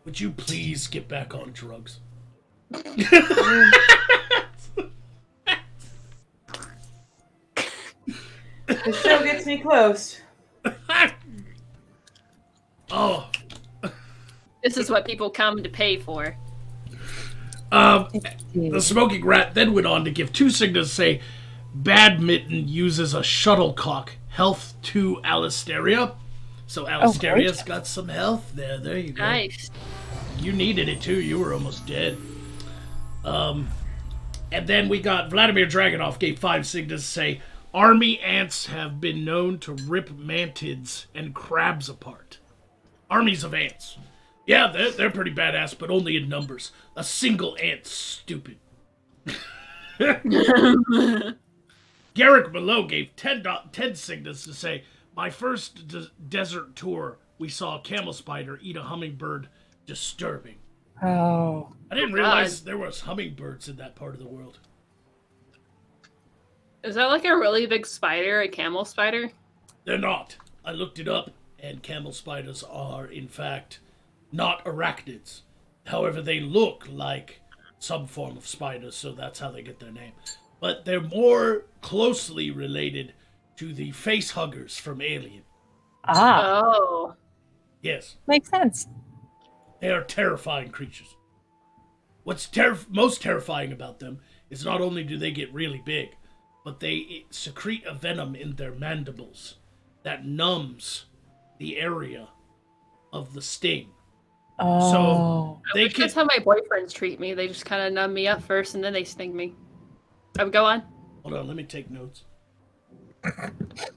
Would you please get back on drugs? The show gets me close. Oh. This is what people come to pay for. The Smoking Rat then went on to give 2 signals, say, Badminton uses a shuttlecock, health 2 Alisteria. So Alisteria's got some health there. There you go. Nice. You needed it too. You were almost dead. And then we got Vladimir Dragunov gave 5 signals, say, army ants have been known to rip mantids and crabs apart. Armies of ants. Yeah, they're pretty badass, but only in numbers. A single ant's stupid. Garrick Below gave 10 signals to say, my first desert tour, we saw a camel spider eat a hummingbird. Disturbing. Oh. I didn't realize there was hummingbirds in that part of the world. Is that like a really big spider, a camel spider? They're not. I looked it up, and camel spiders are, in fact, not arachnids. However, they look like some form of spiders, so that's how they get their name. But they're more closely related to the face huggers from Alien. Ah. Oh. Yes. Makes sense. They are terrifying creatures. What's most terrifying about them is not only do they get really big, but they secrete a venom in their mandibles that numbs the area of the sting. Oh. So I they wish can. that's how my boyfriends treat me. They just kind of numb me up first, and then they sting me. Go on. Hold on, let me take notes.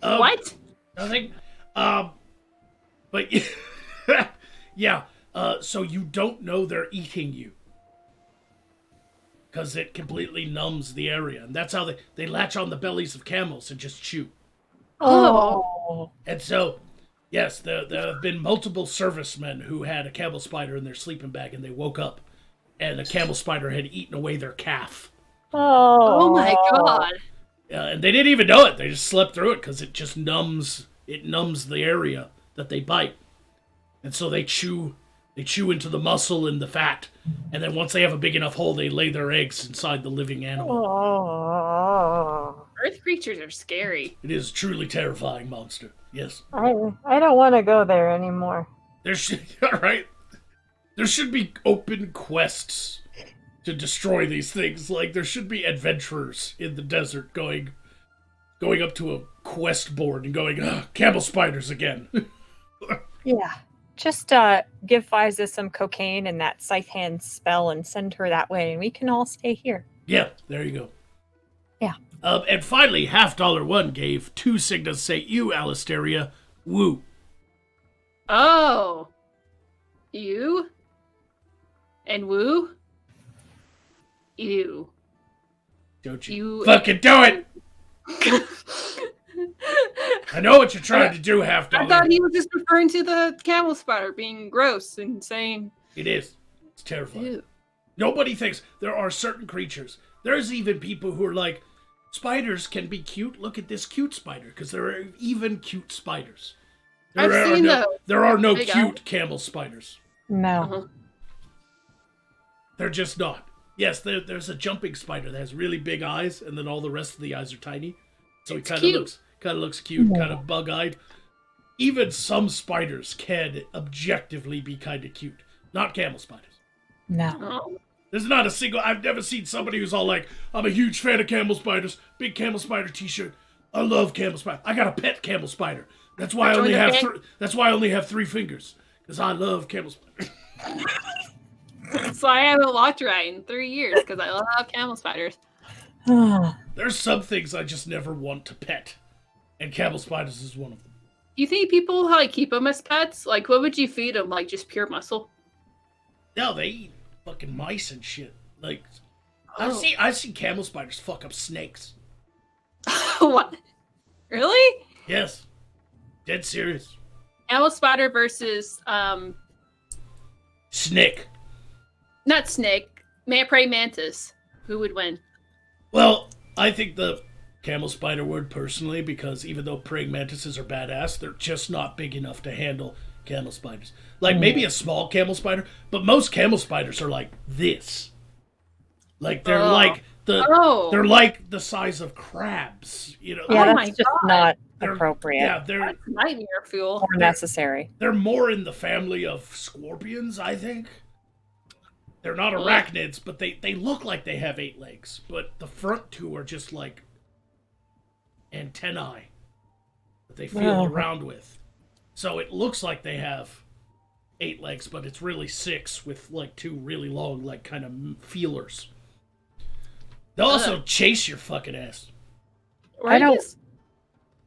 What? Nothing. But yeah. So you don't know they're eating you. Because it completely numbs the area. And that's how they latch on the bellies of camels and just chew. Oh. And so, yes, there have been multiple servicemen who had a camel spider in their sleeping bag and they woke up and a camel spider had eaten away their calf. Oh my god. And they didn't even know it. They just slept through it because it just numbs the area that they bite. And so they chew into the muscle and the fat. And then once they have a big enough hole, they lay their eggs inside the living animal. Oh. Earth creatures are scary. It is a truly terrifying monster. Yes. I don't want to go there anymore. There should There should be open quests to destroy these things. Like there should be adventurers in the desert going up to a quest board and going, camel spiders again. Yeah. Just give Fiza some cocaine and that scythe hand spell and send her that way, and we can all stay here. Yeah, there you go. Yeah. And finally, $1 gave 2 signals to say, you, Alisteria, woo. Oh. You? And woo? You. Don't You- fucking do it! I know what you're trying to do, I $1. thought he was just referring to the camel spider being gross and saying, It is. It's terrifying. ew. Nobody thinks there are certain creatures. There's even people who are like, spiders can be cute. Look at this cute spider, because there are even cute spiders. I've seen those. There are no Big cute camel spiders. No. Uh-huh. They're just not. Yes, there's a jumping spider that has really big eyes, and then all the rest of the eyes are tiny. So It's it kind cute. of looks cute, Yeah. kind of bug-eyed. Even some spiders can objectively be kind of cute. Not camel spiders. No. Oh. There's not a single. I've never seen somebody who's all like, "I'm a huge fan of camel spiders. Big camel spider T-shirt. I love camel spider. I got a pet camel spider. That's why I only have. That's why I only have 3 fingers. Because I love camel spiders." So I haven't walked right in 3 years because I love camel spiders. There's some things I just never want to pet, and camel spiders is one of them. Do you think people like keep them as pets? Like, what would you feed them? Like, just pure muscle? No, they eat fucking mice and shit. Like, Oh. I've seen camel spiders fuck up snakes. What? Really? Yes, dead serious. Camel spider versus Snake. not snake, praying mantis. Who would win? Well, I think the camel spider would personally, because even though praying mantises are badass, they're just not big enough to handle camel spiders. Like maybe a small camel spider, but most camel spiders are like this. Like they're Oh. like Oh. they're like the size of crabs, you know. Yeah, Oh my that's just God. not They're- appropriate Yeah, they're That's nightmare fuel. or necessary. they're more in the family of scorpions, I think. They're not arachnids, but they look like they have 8 legs, but the front 2 are just like antennae that they feel Oh. around with. So it looks like they have 8 legs, but it's really 6 with like 2 really long, like kind of feelers. They'll also chase your fucking ass. Where I are don't- these-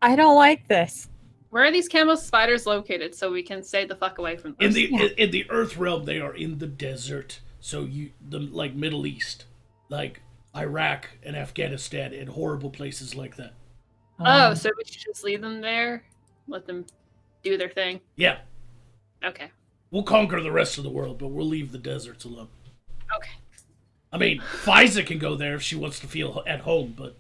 I don't like this. Where are these camel spiders located so we can stay the fuck away from them? In the Earth realm, they are in the desert. So like Middle East, like Iraq and Afghanistan, and horrible places like that. So we should just leave them there? Let them do their thing? Yeah. Okay. We'll conquer the rest of the world, but we'll leave the deserts alone. Okay. I mean, Fiza can go there if she wants to feel at home, but...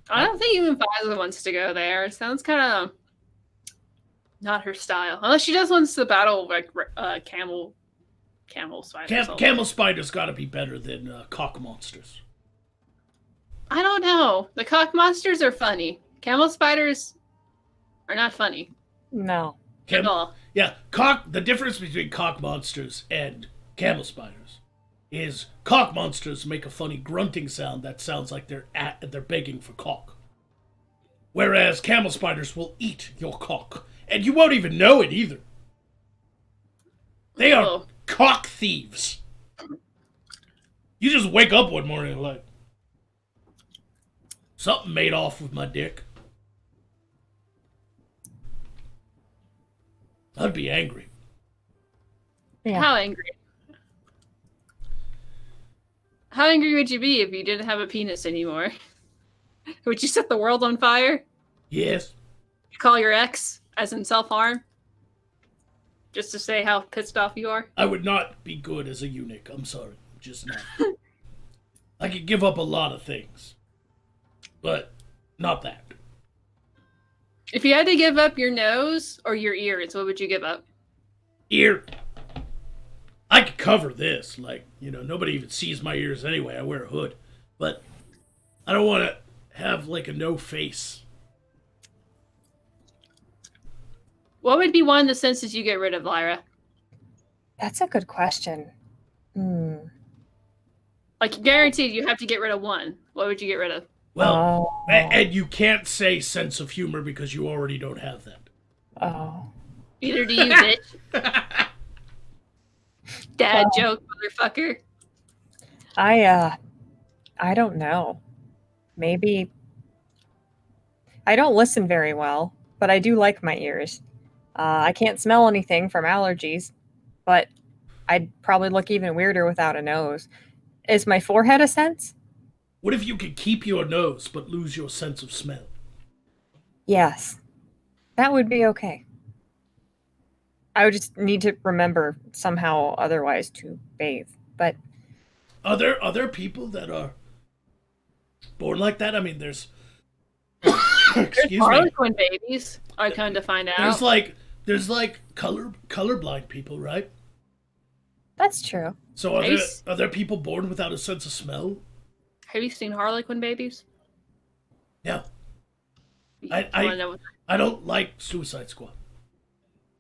I don't think even Fiza wants to go there. It sounds kind of not her style. Unless she just wants to battle like camel spiders. Camel spiders gotta be better than cock monsters. I don't know. The cock monsters are funny. Camel spiders are not funny. No. At all. Yeah, the difference between cock monsters and camel spiders is cock monsters make a funny grunting sound that sounds like they're begging for cock. Whereas camel spiders will eat your cock, and you won't even know it either. They are cock thieves. You just wake up one morning and like, something made off with my dick. I'd be angry. Yeah. How angry? How angry would you be if you didn't have a penis anymore? Would you set the world on fire? Yes. Call your ex, as in self-harm? Just to say how pissed off you are? I would not be good as a eunuch. I'm sorry. Just not. I could give up a lot of things. But not that. If you had to give up your nose or your ears, what would you give up? Ear. I could cover this. Like, nobody even sees my ears anyway. I wear a hood. But I don't want to have, like, a no face. What would be one of the senses you get rid of, Lyra? That's a good question. Like, guaranteed you have to get rid of one. What would you get rid of? Well, and you can't say sense of humor because you already don't have that. Oh. Either do you, bitch. Dad joke, motherfucker. I don't know. Maybe I don't listen very well, but I do like my ears. I can't smell anything from allergies, but I'd probably look even weirder without a nose. Is my forehead a sense? What if you could keep your nose but lose your sense of smell? Yes. That would be okay. I would just need to remember somehow otherwise to bathe. But Are there people that are born like that? I mean, there's excuse me. Harlequin babies, I kind of find out. There's like colorblind people, right? that's true. So are there people born without a sense of smell? Have you seen Harlequin babies? Yeah. You wanna know what- I don't like Suicide Squad.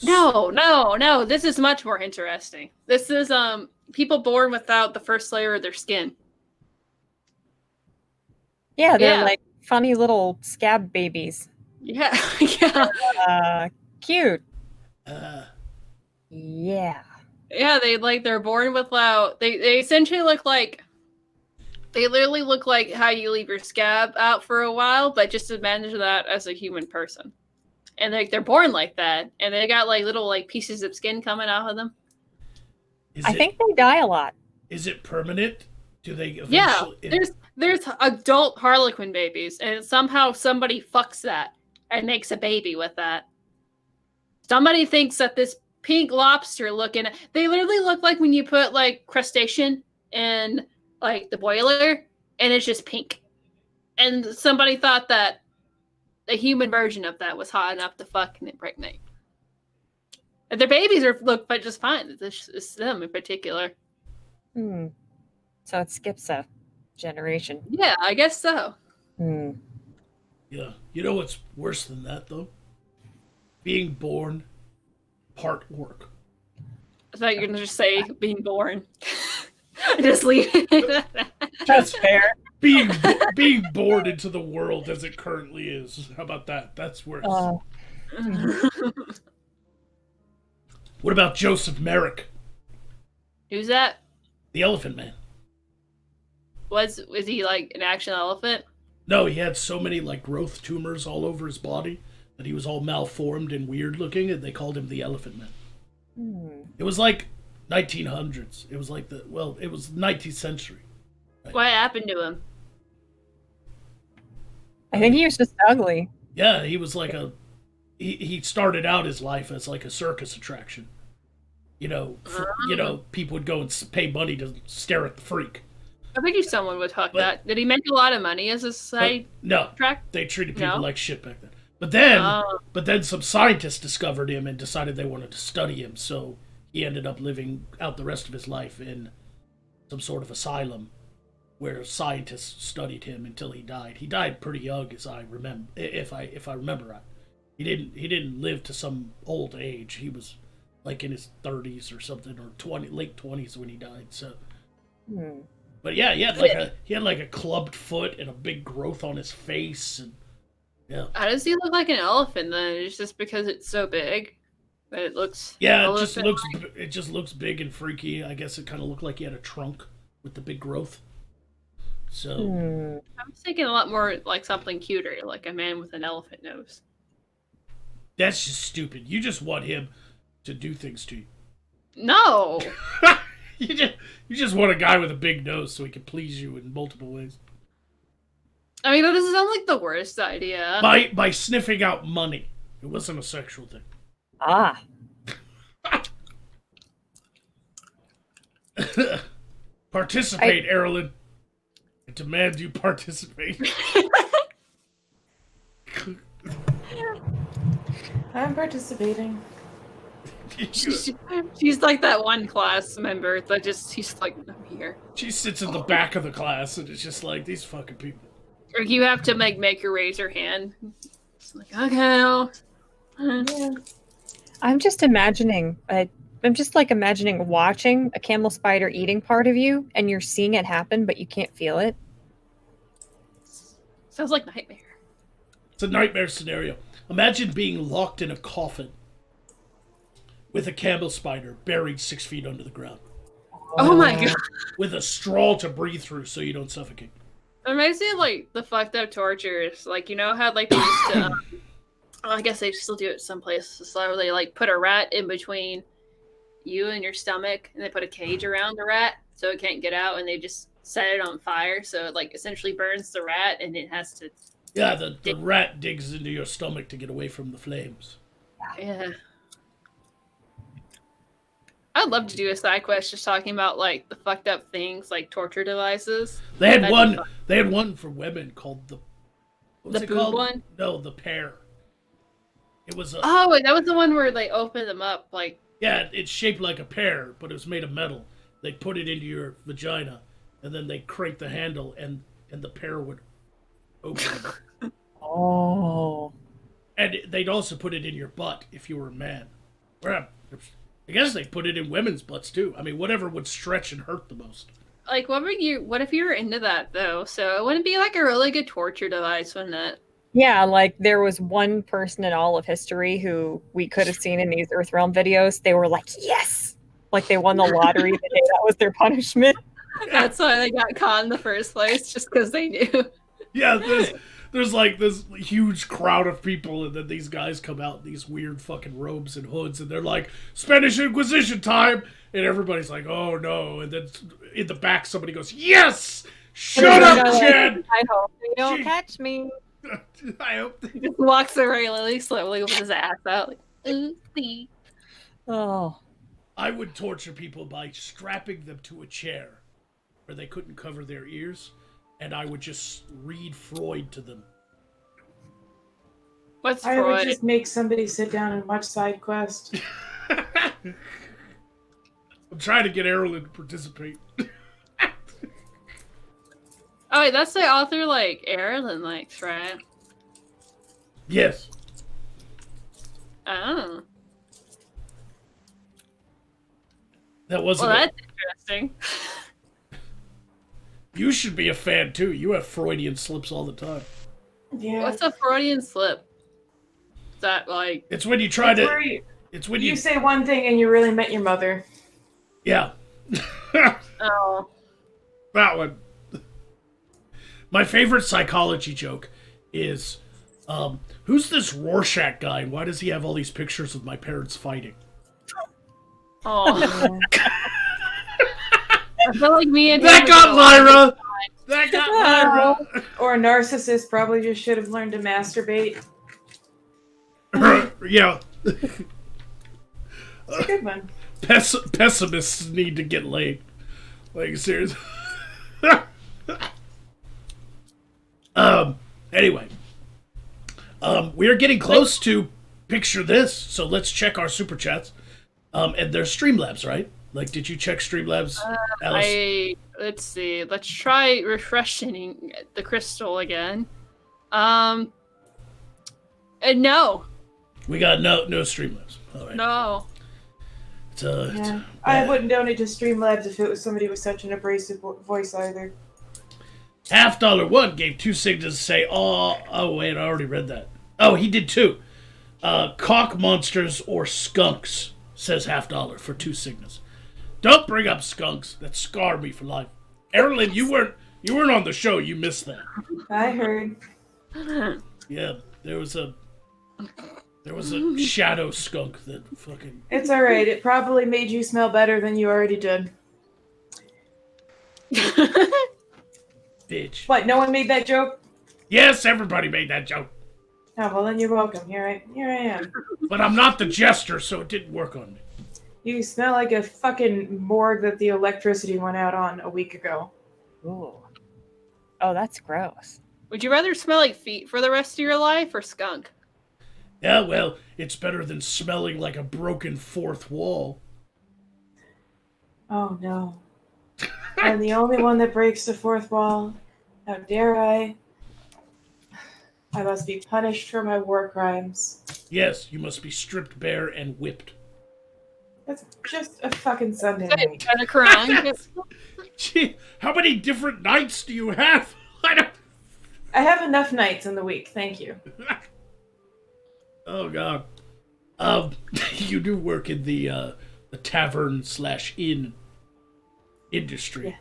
No. This is much more interesting. This is people born without the first layer of their skin. Yeah, they're Yeah. like funny little scab babies. Yeah, yeah, Cute. Yeah. Yeah. They're born without. They essentially look like. They literally look like how you leave your scab out for a while, but just imagine that as a human person. And they're born like that, and they got like little like pieces of skin coming out of them. I think they die a lot. Is it permanent? Do they Yeah, eventually... there's adult Harlequin babies, and somehow somebody fucks that and makes a baby with that. Somebody thinks that this pink lobster looking, they literally look like when you put like crustacean in like the boiler, and it's just pink. And somebody thought that the human version of that was hot enough to fuck and impregnate. And their babies look just fine. It's them in particular. So it skips a generation. Yeah, I guess so. Yeah. You know what's worse than that, though? Being born part orc. I thought you were going to just say being born. Just leave it. That's fair. Being born into the world as it currently is. How about that? That's worse. What about Joseph Merrick? Who's that? The Elephant Man. Was he like an action elephant? No, he had so many like growth tumors all over his body that he was all malformed and weird looking, and they called him the Elephant Man. It was like 1900s. It was like it was 19th century. What happened to him? I think he was just ugly. Yeah, he was like he started out his life as like a circus attraction. People would go and pay money to stare at the freak. I think someone would talk that. Did he make a lot of money as a side No, track? they treated people No? like shit back then. But then some scientists discovered him and decided they wanted to study him. So he ended up living out the rest of his life in some sort of asylum where scientists studied him until he died. He died pretty young, as I remember, if I remember right. He didn't live to some old age. He was like in his 30s or something, or late 20s when he died. So. But yeah, he had like a clubbed foot and a big growth on his face, and yeah. How does he look like an elephant then? It's just because it's so big that it looks. Yeah, it just looks big and freaky. I guess it kind of looked like he had a trunk with the big growth. So I was thinking a lot more like something cuter, like a man with an elephant nose. That's just stupid. You just want him to do things to you. No. You just want a guy with a big nose so he can please you in multiple ways. I mean, that doesn't sound like the worst idea. By sniffing out money. It wasn't a sexual thing. Ah. Participate, Erilyn. I demand you participate. I'm participating. She's like that one class member that she's like, I'm here. She sits in the back of the class and it's just like, these fucking people. Or you have to make her raise her hand. It's like, okay. Yeah. I'm just imagining watching a camel spider eating part of you, and you're seeing it happen, but you can't feel it. Sounds like nightmare. It's a nightmare scenario. Imagine being locked in a coffin with a camel spider buried 6 feet under the ground. Oh my god. With a straw to breathe through so you don't suffocate. It reminds me of like the fucked up tortures. Like, you know how like they used to I guess they still do it some places. So they like put a rat in between you and your stomach, and they put a cage around the rat so it can't get out, and they just set it on fire so it like essentially burns the rat, and it has to. Yeah, the rat digs into your stomach to get away from the flames. Yeah. I'd love to do a side quest just talking about like the fucked up things like torture devices. They had one. They had one for women called the. The boob one? No, the pear. It was a. Oh, that was the one where they opened them up like. Yeah, it's shaped like a pear, but it was made of metal. They put it into your vagina, and then they crank the handle, and the pear would open. Oh. And they'd also put it in your butt if you were a man. Well, I guess they put it in women's butts too. I mean, whatever would stretch and hurt the most. Like, what if you were into that though? So it wouldn't be like a really good torture device, wouldn't it? Yeah, like there was one person in all of history who we could have seen in these Earthrealm videos. They were like, yes! Like they won the lottery the day that was their punishment. That's why they got caught in the first place, just because they knew. Yeah, there's like this huge crowd of people, and then these guys come out in these weird fucking robes and hoods, and they're like, Spanish Inquisition time! And everybody's like, oh no. And then in the back, somebody goes, yes! Shut up, Jen! I hope they don't catch me. I hope He just walks away really slowly with his ass out. Like, ooh, see. Oh. I would torture people by strapping them to a chair where they couldn't cover their ears, and I would just read Freud to them. What's I Freud? would just make somebody sit down and watch side quest. I'm trying to get Erilyn to participate. Oh wait, that's the author like Erilyn likes, right? Yes. Oh. That wasn't Well, that's interesting. You should be a fan too. You have Freudian slips all the time. Yeah. What's a Freudian slip? Is that like... It's when you try It's to... where you, It's when you say one thing and you really meant your mother. Yeah. Oh. That one. My favorite psychology joke is, who's this Rorschach guy, and why does he have all these pictures of my parents fighting? Oh. I feel like me and That him got would go on Lyra! That got my Or a narcissist probably just should have learned to masturbate. Yeah. It's a good one. Pessimists need to get laid. Like, seriously. Anyway. We are getting close to picture this, so let's check our super chats. And there's Streamlabs, right? Like, did you check Streamlabs, Alice? Let's see. Let's try refreshing the crystal again. And no. We got no Streamlabs. All right. No. Yeah. I wouldn't donate to Streamlabs if it was somebody with such an abrasive voice either. $1 gave 2 signals to say, oh wait, I already read that. Oh, he did too. Cock monsters or skunks, says $50 for 2 signals. Don't bring up skunks. That scarred me for life. Erilyn, you weren't on the show. You missed that. I heard. Yeah, there was a shadow skunk that fucking... It's alright. It probably made you smell better than you already did. Bitch. What, no one made that joke? Yes, everybody made that joke. Oh, well then you're welcome. Here I am. But I'm not the jester, so it didn't work on me. You smell like a fucking morgue that the electricity went out on a week ago. Ooh. Oh, that's gross. Would you rather smell like feet for the rest of your life or skunk? Yeah, well, it's better than smelling like a broken fourth wall. Oh no. I'm the only one that breaks the fourth wall. How dare I? I must be punished for my war crimes. Yes, you must be stripped bare and whipped. That's just a fucking Sunday night. Kind of Quran. Gee, how many different nights do you have? I have enough nights in the week, thank you. Oh God. You do work in the tavern/inn industry, Yeah.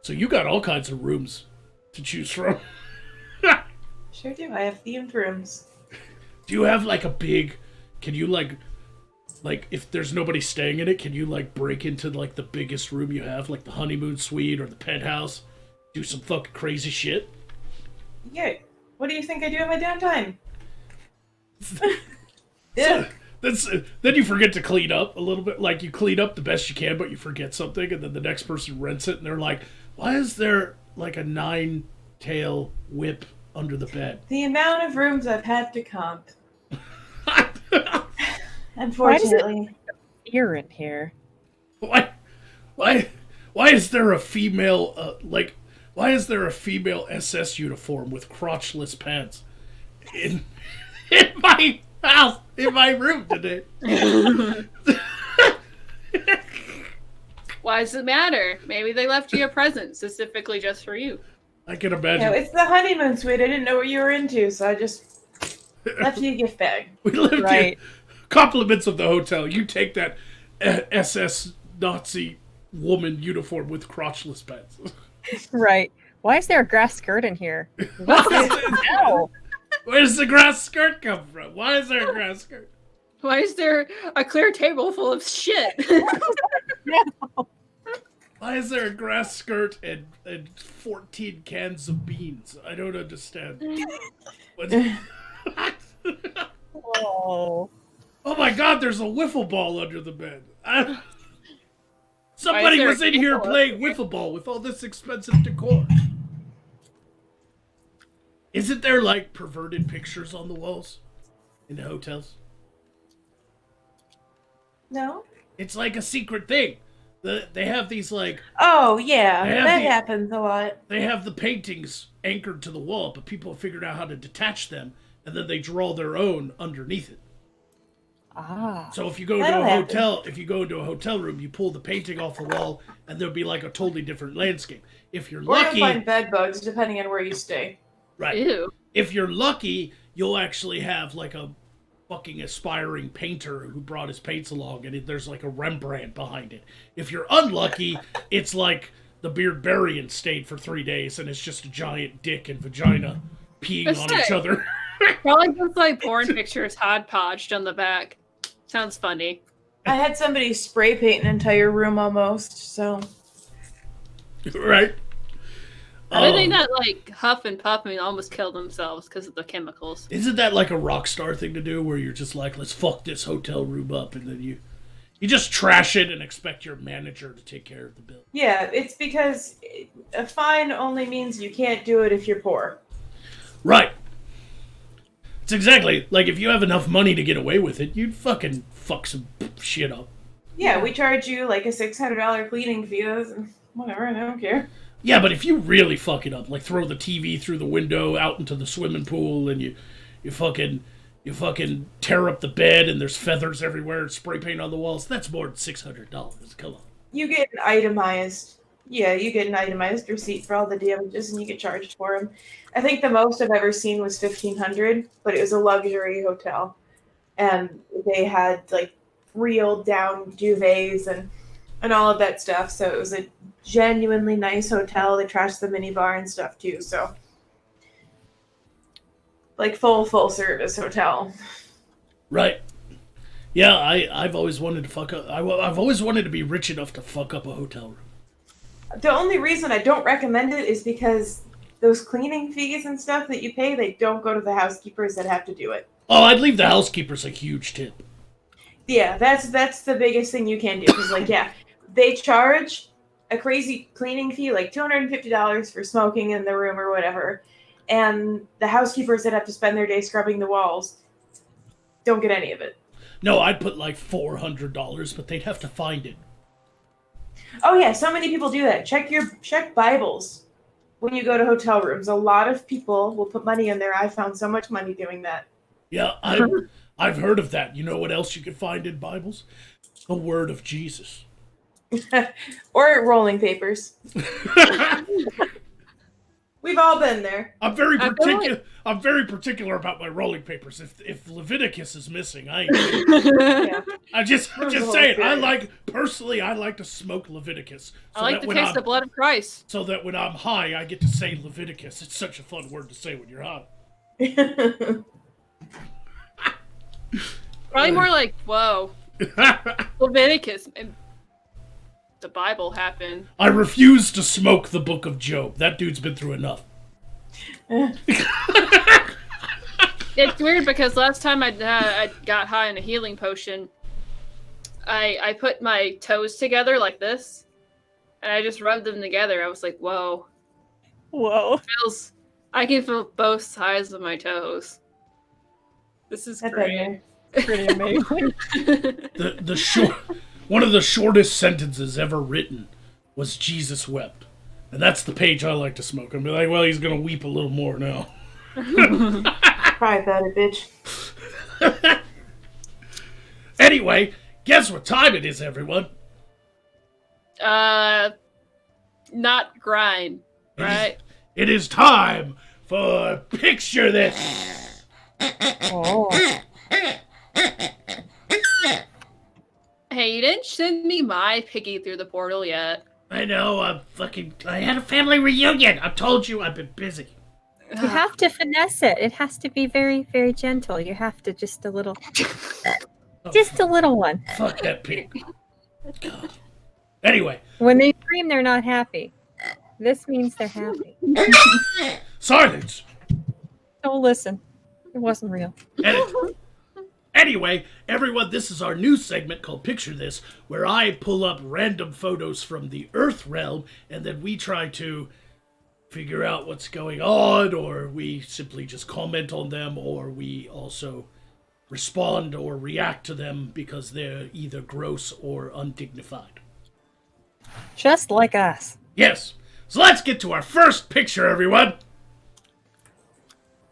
so you got all kinds of rooms to choose from. Sure do. I have themed rooms. Do you have like a big? Can you like if there's nobody staying in it, can you like break into like the biggest room you have, like the honeymoon suite or the penthouse? Do some fucking crazy shit. Yeah. What do you think I do in my downtime? So, then you forget to clean up a little bit. Like you clean up the best you can, but you forget something, and then the next person rents it, and they're like, "Why is there like a 9-tail whip under the bed?" The amount of rooms I've had to comp. Why Unfortunately. You're in here. Why is there a female why is there a female SS uniform with crotchless pants in my house, in my room today? Why does it matter? Maybe they left you a present specifically just for you. I can imagine. Yeah, it's the honeymoon suite. I didn't know what you were into, so I just left you a gift bag. We lived Right. here. Compliments of the hotel. You take that SS Nazi woman uniform with crotchless pants. Right. Why is there a grass skirt in here? What's this? No. Where does the grass skirt come from? Why is there a grass skirt? Why is there a clear table full of shit? Why is there a grass skirt and 14 cans of beans? I don't understand. Oh. Oh my God, there's a wiffle ball under the bed. Somebody there was a in here wiffle playing wiffle ball with all this expensive decor. Isn't there like perverted pictures on the walls in the hotels? No? It's like a secret thing. They have these like... Oh, yeah. They have That the- happens a lot. They have the paintings anchored to the wall, but people have figured out how to detach them, and then they draw their own underneath it. Ah. So if you go into That'll a happen. hotel, if you go into a hotel room, you pull the painting off the wall, and there'll be like a totally different landscape. If you're Or lucky, you'll find bed bugs, depending on where you stay. right? Ew. If you're lucky, you'll actually have like a fucking aspiring painter who brought his paints along, and there's like a Rembrandt behind it. If you're unlucky, it's like the Beardbarian stayed for 3 days, and it's just a giant dick and vagina peeing on each Sick. other. Probably just like porn pictures hodgepodged on the back. Sounds funny. I had somebody spray paint an entire room almost, so... Right. I don't think that like Huff and Puff almost killed themselves because of the chemicals. Isn't that like a rock star thing to do, where you're just like, let's fuck this hotel room up, and then you just trash it and expect your manager to take care of the bill? Yeah, it's because a fine only means you can't do it if you're poor. Right. It's exactly like if you have enough money to get away with it, you'd fucking fuck some shit up. Yeah, we charge you like a $600 cleaning fee. Whatever, I don't care. Yeah, but if you really fuck it up, like throw the TV through the window out into the swimming pool, and you fucking tear up the bed, and there's feathers everywhere, and spray paint on the walls, that's more than $600. Come on. You get an itemized receipt for all the damages, and you get charged for them. I think the most I've ever seen was $1,500, but it was a luxury hotel, and they had like real down duvets and all of that stuff. So it was a genuinely nice hotel. They trashed the minibar and stuff too. So like full service hotel. Right. Yeah, I've always wanted to fuck up. I've always wanted to be rich enough to fuck up a hotel room. The only reason I don't recommend it is because those cleaning fees and stuff that you pay, they don't go to the housekeepers that have to do it. Oh, I'd leave the housekeepers a huge tip. Yeah, that's the biggest thing you can do. Because, like, yeah, they charge a crazy cleaning fee, like $250 for smoking in the room or whatever. And the housekeepers that have to spend their day scrubbing the walls don't get any of it. No, I'd put like $400, but they'd have to find it. Oh, yeah, so many people do that. Check Bibles when you go to hotel rooms. A lot of people will put money in there. I found so much money doing that. Yeah, I've heard of that. You know what else you can find in Bibles? The word of Jesus. Or rolling papers. We've all been there. I'm very particular about my rolling papers. If Leviticus is missing, I ain't. Yeah. I'm just saying. I like to smoke Leviticus. I like to taste the blood of Christ. So that when I'm high, I get to say Leviticus. It's such a fun word to say when you're high. Probably more like, whoa. Leviticus. And the Bible happened. I refuse to smoke the book of Job. That dude's been through enough. It's weird because last time I got high on a healing potion, I put my toes together like this, and I just rubbed them together. I was like, whoa. Whoa. I can feel both sides of my toes. This is great. Pretty amazing. One of the shortest sentences ever written was Jesus wept. And that's the page I like to smoke. I'd be like, well, he's going to weep a little more now. Cry about it, bitch. Anyway, guess what time it is, everyone? Not grind, right? It is time for Picture This. Oh. Hey, you didn't send me my piggy through the portal yet. I know, I had a family reunion. I told you I've been busy. You have to finesse it. It has to be very, very gentle. You have to just a little one. Fuck that pig. God. Anyway. When they scream, they're not happy. This means they're happy. Silence. Don't listen. It wasn't real. Anyway, everyone, this is our new segment called Picture This, where I pull up random photos from the Earth realm, and then we try to figure out what's going on, or we simply just comment on them, or we also respond or react to them because they're either gross or undignified. Just like us. Yes. So let's get to our first picture, everyone.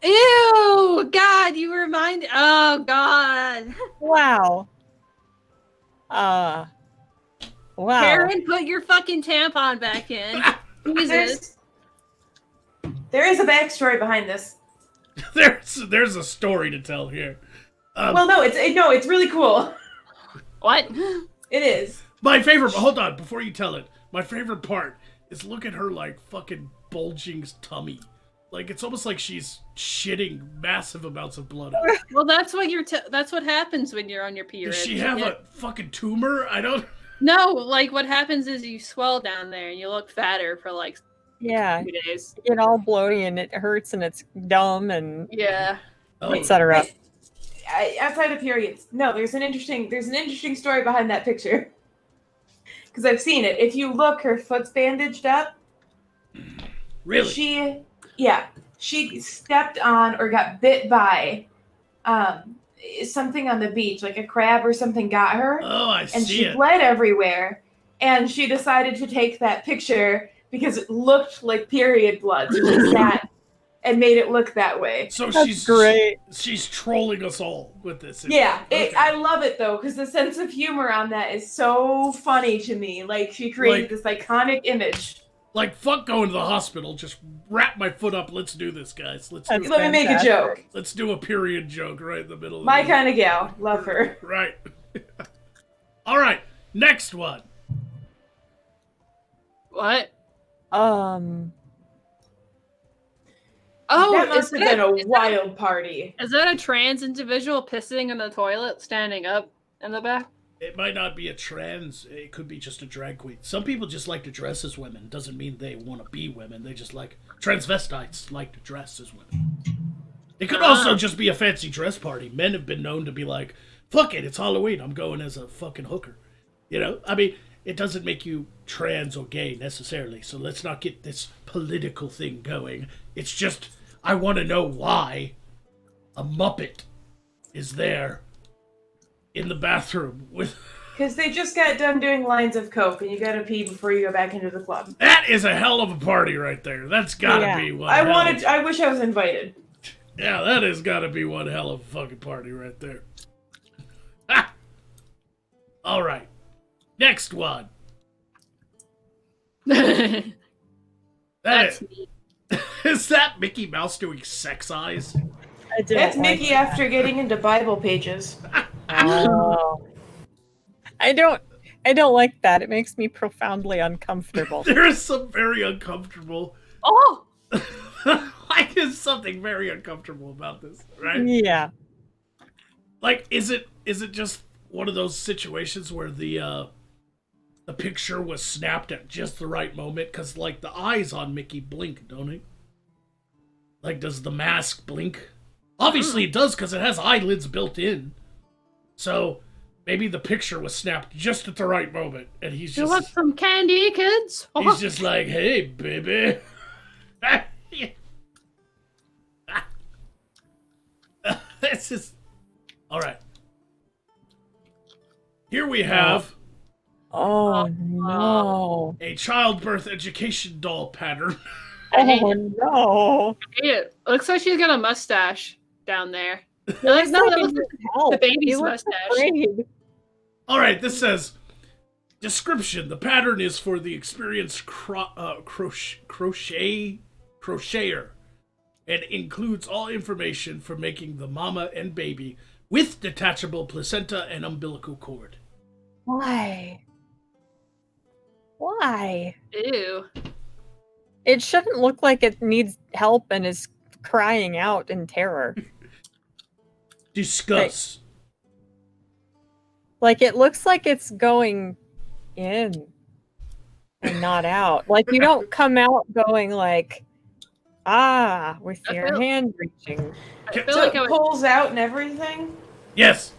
Ew! God, you remind. Oh God! Wow. Wow. Karen, put your fucking tampon back in. Jesus. There is a backstory behind this. There's a story to tell here. Well, no, it's really cool. What? It is. My favorite. Hold on, before you tell it. My favorite part is look at her like fucking bulging tummy. Like it's almost like she's shitting massive amounts of blood out. Well, that's what that's what happens when you're on your period. Does she have a fucking tumor? I don't. No, like what happens is you swell down there and you look fatter for like Yeah, few days. you get all bloaty and it hurts and it's dumb and Yeah. Oh, etc. Outside of periods, no. There's an interesting story behind that picture. Because I've seen it. If you look, her foot's bandaged up. really? She stepped on or got bit by something on the beach, like a crab or something got her, Oh, I and see she it. bled everywhere. And she decided to take that picture because it looked like period blood. So she sat and made it look that way. So That's she's great. She's trolling us all with this. Yeah, Okay. I love it though, because the sense of humor on that is so funny to me. Like, she created this iconic image. Like, fuck going to the hospital. Just wrap my foot up. Let's do this, guys. Let's That's do Let me make a fantastic. joke. Let's do a period joke right in the middle of My the kind of gal. Love her. Right. All right. Next one. What? Um, Oh, That must have been a is that- wild party. Is that a trans individual pissing in the toilet, standing up in the back? It might not be a trans. It could be just a drag queen. Some people just like to dress as women. Doesn't mean they want to be women. They just like transvestites like to dress as women. It could also just be a fancy dress party. Men have been known to be like, "Fuck it, it's Halloween. I'm going as a fucking hooker." You know, I mean, it doesn't make you trans or gay necessarily. So let's not get this political thing going. It's just I want to know why a Muppet is there in the bathroom with. Because they just got done doing lines of coke, and you gotta pee before you go back into the club. That is a hell of a party right there. That's gotta Yeah. be one. I wish I was invited. Yeah, that has gotta be one hell of a fucking party right there. Ha! All right, next one. That That's is, me. is that Mickey Mouse doing sex eyes? I didn't That's like Mickey that. after getting into Bible pages. Oh. I don't like that. It makes me profoundly uncomfortable. There is some very uncomfortable. Oh, Like, there's something very uncomfortable about this, right? Yeah. Like, is it just one of those situations where the picture was snapped at just the right moment? Because, like, the eyes on Mickey blink, don't they? Like, does the mask blink? Obviously it does, because it has eyelids built in. So, maybe the picture was snapped just at the right moment, and he's you want just... some candy, kids? He's just like, "Hey, baby." This is... Alright. Here we have Oh no. a childbirth education doll pattern. Oh no. It looks like she's got a mustache down there. Like, no, that was Help. the baby's He looks mustache. afraid. Alright, this says... Description. The pattern is for the experienced crocheter and includes all information for making the mama and baby with detachable placenta and umbilical cord. Why? Why? Ew. It shouldn't look like it needs help and is crying out in terror. Discuss. Like, it looks like it's going in and not out. Like, you don't come out going like, with I your feel- hand reaching. I feel So So like I it would. pulls out and everything? Yes.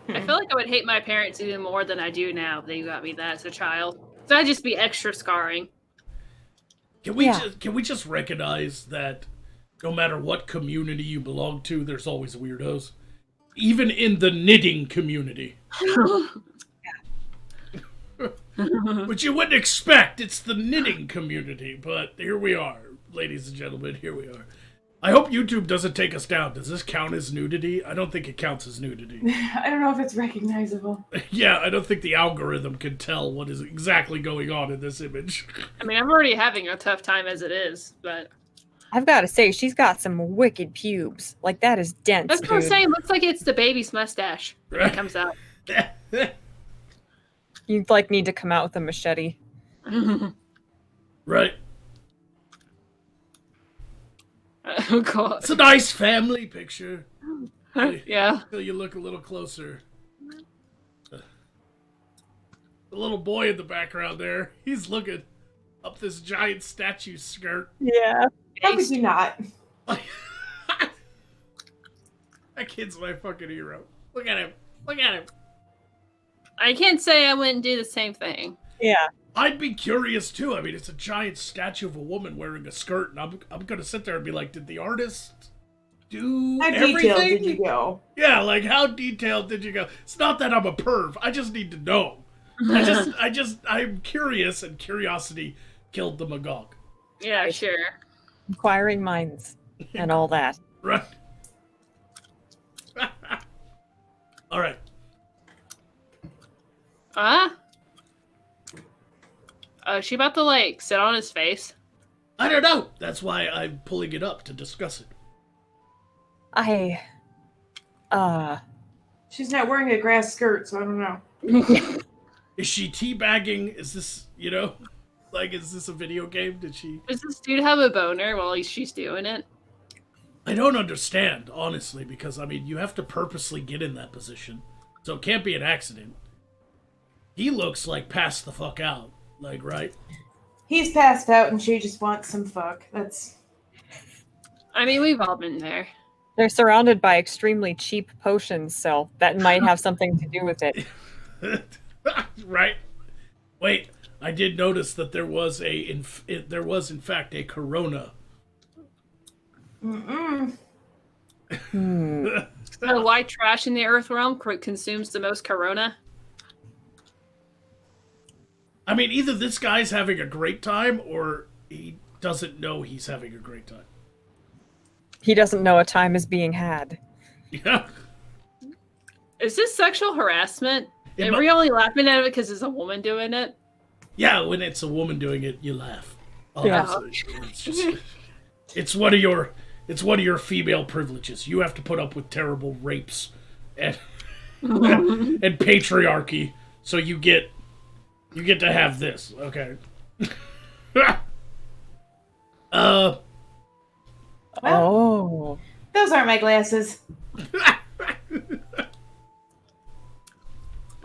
I feel like I would hate my parents even more than I do now if they got me that as a child. So I'd just be extra scarring. Can we Yeah. can we just recognize that no matter what community you belong to, there's always weirdos, even in the knitting community, which you wouldn't expect. It's the knitting community, but here we are, ladies and gentlemen. Here we are. I hope YouTube doesn't take us down. Does this count as nudity? I don't think it counts as nudity. I don't know if it's recognizable. Yeah, I don't think the algorithm can tell what is exactly going on in this image. I mean, I'm already having a tough time as it is, but I've got to say, she's got some wicked pubes. Like, that is dense, that's what I'm dude. saying. Looks like it's the baby's mustache when it comes out. You'd, like, need to come out with a machete. Right. Oh god. It's a nice family picture. Yeah. Until you look a little closer. The little boy in the background there, he's looking. up this giant statue skirt. Yeah. How could you not? That kid's my fucking hero. Look at him. Look at him. I can't say I wouldn't do the same thing. Yeah. I'd be curious too. I mean, it's a giant statue of a woman wearing a skirt, and I'm gonna sit there and be like, did the artist do How everything? detailed did you go? Yeah, like how detailed did you go? It's not that I'm a perv. I just need to know. I'm curious, and curiosity killed the Magog. Yeah, sure. Inquiring minds and all that. Right. All right. Is she about to, like, sit on his face? I don't know. That's why I'm pulling it up to discuss it. She's not wearing a grass skirt, so I don't know. Is she teabagging? Is this, like, is this a video game? Did she? Does this dude have a boner while she's doing it? I don't understand, honestly, because, I mean, you have to purposely get in that position. So it can't be an accident. He looks like passed the fuck out. Like, right? He's passed out and she just wants some fuck. That's... I mean, we've all been there. They're surrounded by extremely cheap potions, so that might have something to do with it. Right? Wait, I did notice that there was in fact a Corona. So why trash in the Earth realm consumes the most corona? I mean, either this guy's having a great time or he doesn't know he's having a great time. He doesn't know a time is being had. Yeah. Is this sexual harassment? It And we're only laughing at it because it's a woman doing it? Yeah, when it's a woman doing it, you laugh. Yeah. It's one of your female privileges. You have to put up with terrible rapes and and patriarchy, so you get to have this. Okay. Oh. Those aren't my glasses.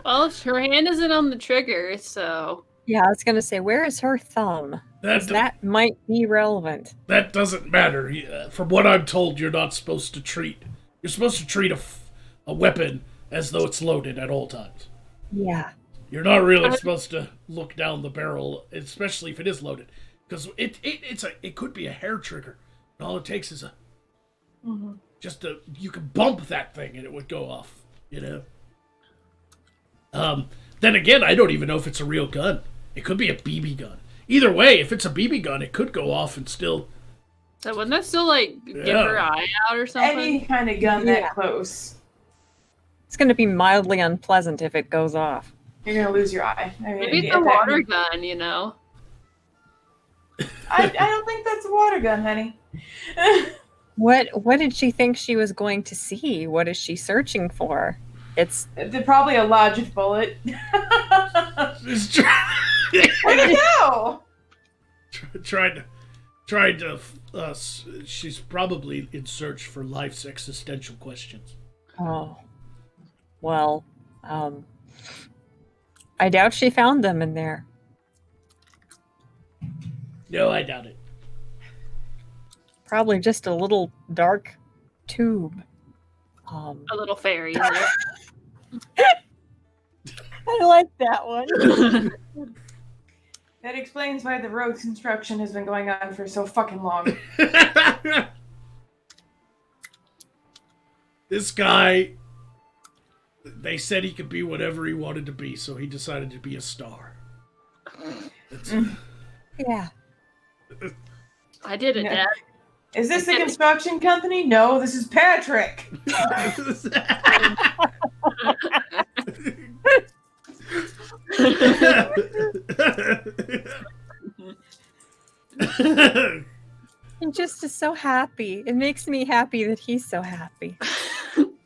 Well, her hand isn't on the trigger, so... Yeah, I was going to say, where is her thumb? That might be relevant. That doesn't matter. From what I'm told, you're not supposed to treat... You're supposed to treat a weapon as though it's loaded at all times. Yeah. You're not really supposed to look down the barrel, especially if it is loaded. Because it could be a hair trigger. And all it takes is you can bump that thing and it would go off, Then again, I don't even know if it's a real gun. It could be a BB gun. Either way, if it's a BB gun, it could go off and still... So wouldn't that still, like, give her eye out or something? Any kind of gun that close. It's going to be mildly unpleasant if it goes off. You're going to lose your eye. I mean, Maybe it's a water gun, I don't think that's a water gun, honey. What did she think she was going to see? What is she searching for? It's probably a lodged bullet. I don't know. Tried to. She's probably in search for life's existential questions. Oh, well, I doubt she found them in there. No, I doubt it. Probably just a little dark tube. A little fairy in there. I like that one. That explains why the road construction has been going on for so fucking long. This guy, they said he could be whatever he wanted to be, so he decided to be a star. Yeah. I did it, Dad. Is this the construction company? No, this is Patrick. He just is so happy. It makes me happy that he's so happy.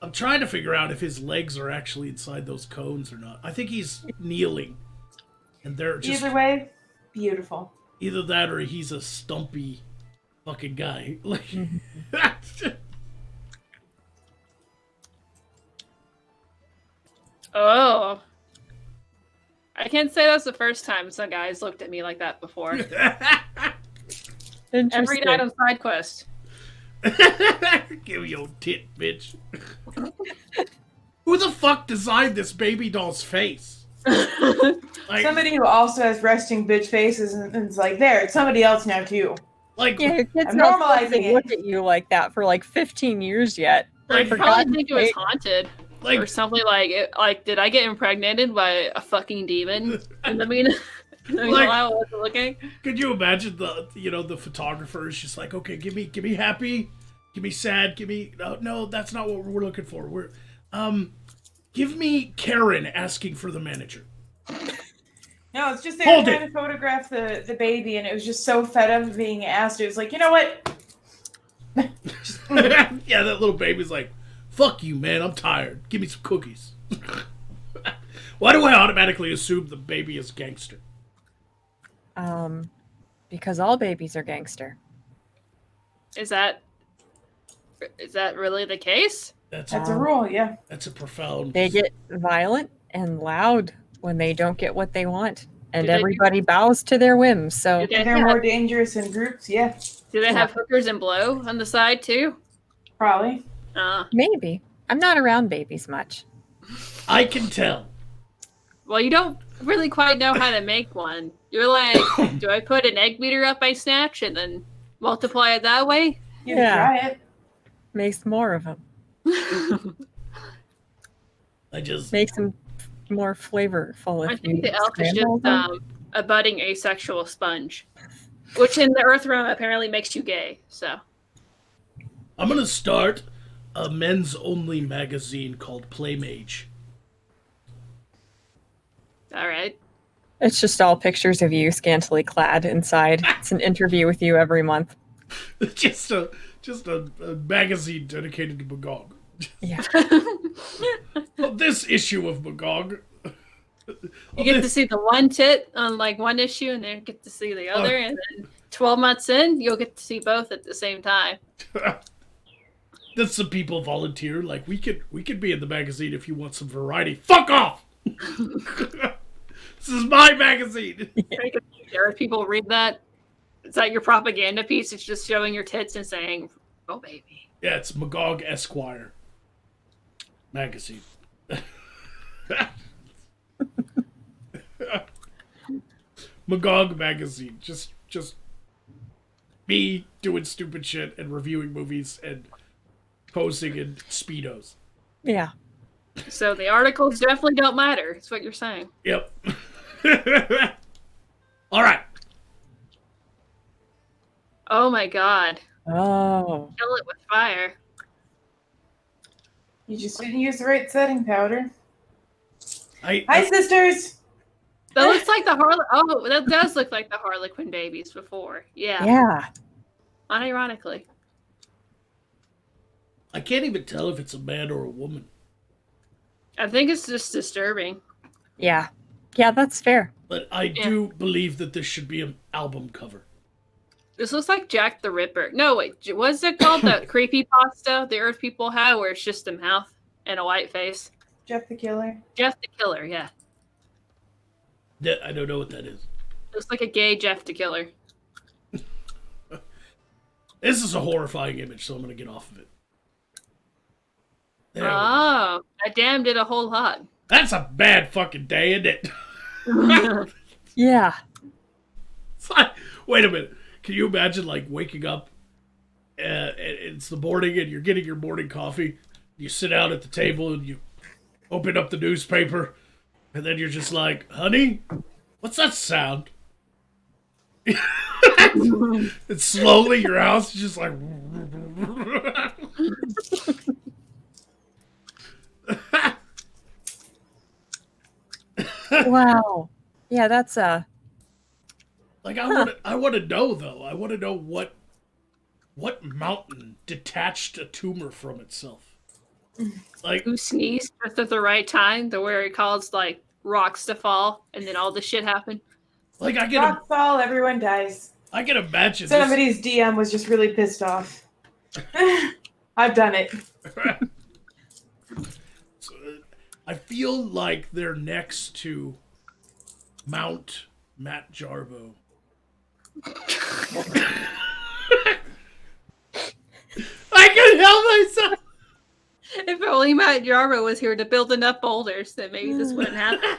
I'm trying to figure out if his legs are actually inside those cones or not. I think he's kneeling. And they're just... Either way, beautiful. Either that or he's a stumpy fucking guy. Like... Oh. I can't say that's the first time some guys looked at me like that before. Every Interesting. night on side quest. Give me your tit, bitch. Who the fuck designed this baby doll's face? Like, Somebody who also has resting bitch faces and it's like, there, it's somebody else now too. like, Yeah, your kids I'm not supposed to normalizing it. look at you like that for like 15 years yet. I For probably God's think it was sake. haunted. like, Or something like it. Like, did I get impregnated by a fucking demon? And I mean, Like- while I was looking. could you imagine the photographer is just like, okay, give me happy, give me sad, give me no, that's not what we're looking for. We're give me Karen asking for the manager. No, it's just they Hold were it. trying to photograph the baby, and it was just so fed up of being asked. It was like, you know what? Yeah, that little baby's like, fuck you, man, I'm tired. Give me some cookies. Why do I automatically assume the baby is gangster? Because all babies are gangster. Is that really the case? That's That's a rule, yeah. That's a profound. They get violent and loud when they don't get what they want, and Do they do- everybody bows to their whims. So Do they And they're have, more dangerous in groups, yeah. do they have hookers and blow on the side too? Probably. maybe I'm not around babies much. I can tell. Well, you don't really quite know how to make one. You're like, do I put an egg beater up my snatch and then multiply it that way? You Yeah. can try it. Makes more of them. I just Makes them more flavorful. If I think you the elf is scramble just them. a budding asexual sponge, which in the Earth realm apparently makes you gay. So I'm gonna start a men's only magazine called Playmage. all right. It's just all pictures of you scantily clad inside. It's an interview with you every month. just a magazine dedicated to Magog. Yeah. Well, this issue of Magog. You get to see the one tit on like one issue, and then get to see the other, and then 12 months in, you'll get to see both at the same time. Then some people volunteer, like we could be in the magazine if you want some variety. Fuck off! This is my magazine. There are people read that. Is that your propaganda piece? It's just showing your tits and saying, "Oh, baby." Yeah, it's Magog Esquire magazine. Magog magazine. Just me doing stupid shit and reviewing movies and posing in Speedos. Yeah. So the articles definitely don't matter. Is what you're saying. Yep. All right. Oh my god! Oh. Kill it with fire. You just didn't use the right setting powder. I Hi, sisters! That looks like the Harlequin. Oh, that does look like the Harlequin babies before. Yeah. Yeah. Unironically. I can't even tell if it's a man or a woman. I think it's just disturbing. Yeah. Yeah, that's fair. But I do believe that this should be an album cover. This looks like Jack the Ripper. No, wait. What's it called? That creepypasta the Earth people have where it's just a mouth and a white face? Jeff the Killer. Jeff the Killer, yeah. I don't know what that is. Looks like a gay Jeff the Killer. This is a horrifying image, so I'm going to get off of it. There we go. Oh, I damn did a whole lot. That's a bad fucking day, isn't it? Yeah. It's like, wait a minute. Can you imagine, like, waking up, it's the morning, and you're getting your morning coffee. You sit down at the table, and you open up the newspaper, and then you're just like, honey, what's that sound? And slowly your house is just like... Wow. Yeah, that's Like, I want to know, though. I want to know what mountain detached a tumor from itself. Like, Who sneezed just at the right time to where it caused like rocks to fall and then all this shit happened? I can Rock fall, everyone dies. imagine this. Somebody's DM was just really pissed off. I've done it. I feel like they're next to Mount Matt Jarbo. I couldn't help myself. If only Matt Jarbo was here to build enough boulders, then maybe this wouldn't happen.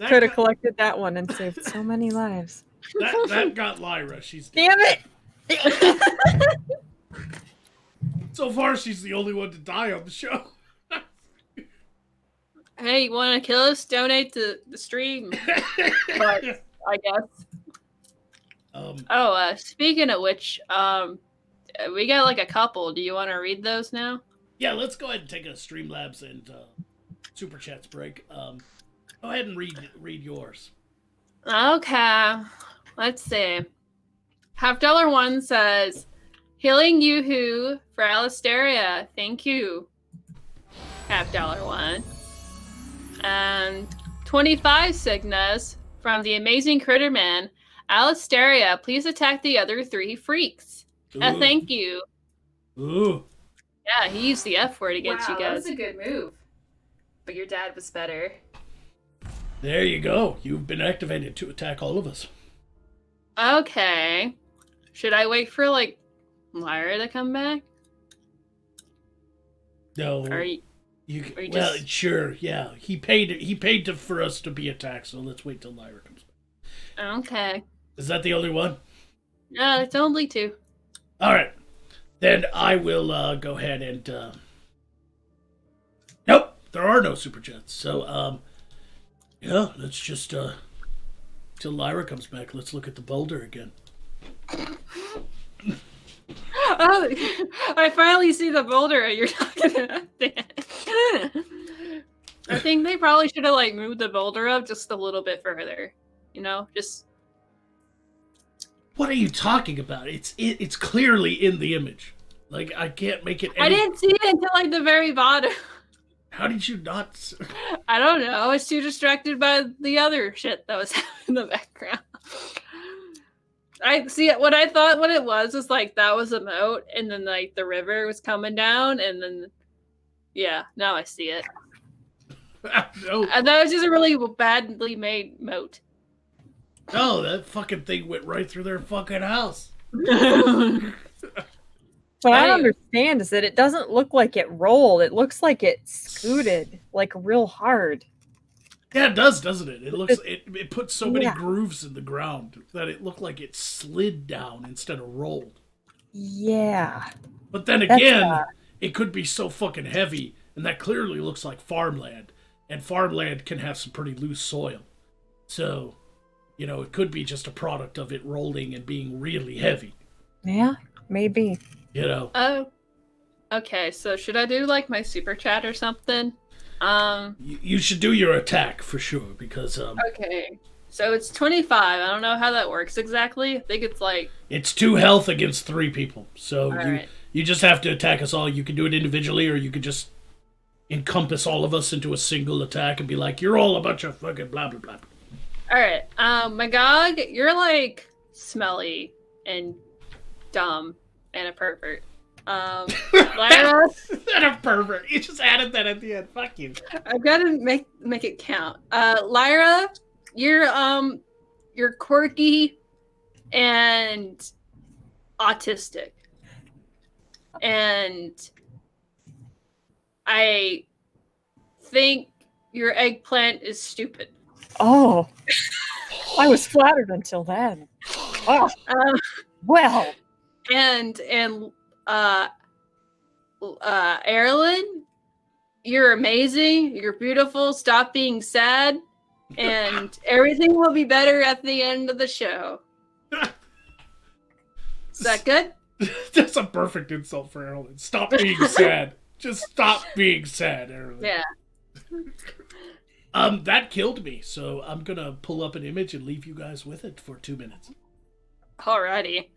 Could have collected that one and saved so many lives. That got Lyra. She's Damn it! so far she's the only one to die on the show. Hey, you want to kill us? Donate to the stream. But, I guess. Speaking of which, we got like a couple. Do you want to read those now? Yeah, let's go ahead and take a Streamlabs and Super Chats break. Go ahead and read yours. Okay. Let's see. $1 says, Healing Yoo-hoo for Alistaria. Thank you. $1 And 25 Cygnas from the Amazing Critter Man. Alistaria, please attack the other 3 freaks. Thank you. Ooh. Yeah, he used the F word against you guys. That was a good move. But your dad was better. There you go. You've been activated to attack all of us. Okay. Should I wait for, like, Lyra to come back? No. Or well, sure, yeah. He paid for us to be attacked, so let's wait till Lyra comes back. Okay. Is that the only one? No, it's only 2. All right. Then I will go ahead and... Nope, there are no super chats. So, yeah, let's just... till Lyra comes back, let's look at the boulder again. Oh, I finally see the boulder you're talking about. I think they probably should have, like, moved the boulder up just a little bit further. You know, just... What are you talking about? It's clearly in the image. Like, I can't make it... I didn't see it until, like, the very bottom. How did you not... I don't know. I was too distracted by the other shit that was happening in the background. I see it. What I thought what it was like that was a moat, and then like the river was coming down, and then yeah, now I see it. No. And that was just a really badly made moat. No, that fucking thing went right through their fucking house. What I don't understand is that it doesn't look like it rolled. It looks like it scooted, like real hard. Yeah, it does, doesn't it? It looks it puts so many grooves in the ground that it looked like it slid down instead of rolled. Yeah. But then again, it could be so fucking heavy, and that clearly looks like farmland. And farmland can have some pretty loose soil. So, you know, it could be just a product of it rolling and being really heavy. Yeah, maybe. You know. Oh. Okay, so should I do like my super chat or something? You should do your attack for sure, because okay, so it's 25. I don't know how that works exactly. I think it's like it's 2 health against 3 people. So right. you just have to attack us all. You can do it individually, or you could just encompass all of us into a single attack and be like, "You're all a bunch of fucking blah blah blah." All right, Magog, you're like smelly and dumb and a pervert. Lyra, and a pervert. You just added that at the end. Fuck you. I've got to make it count. Lyra, you're quirky and autistic, and I think your eggplant is stupid. Oh, I was flattered until then. Oh, well, and Erilyn, you're amazing. You're beautiful. Stop being sad, and everything will be better at the end of the show. Is that good? That's a perfect insult for Erilyn. Stop being sad. Just stop being sad, Erilyn. Yeah. That killed me, so I'm gonna pull up an image and leave you guys with it for 2 minutes. Alrighty.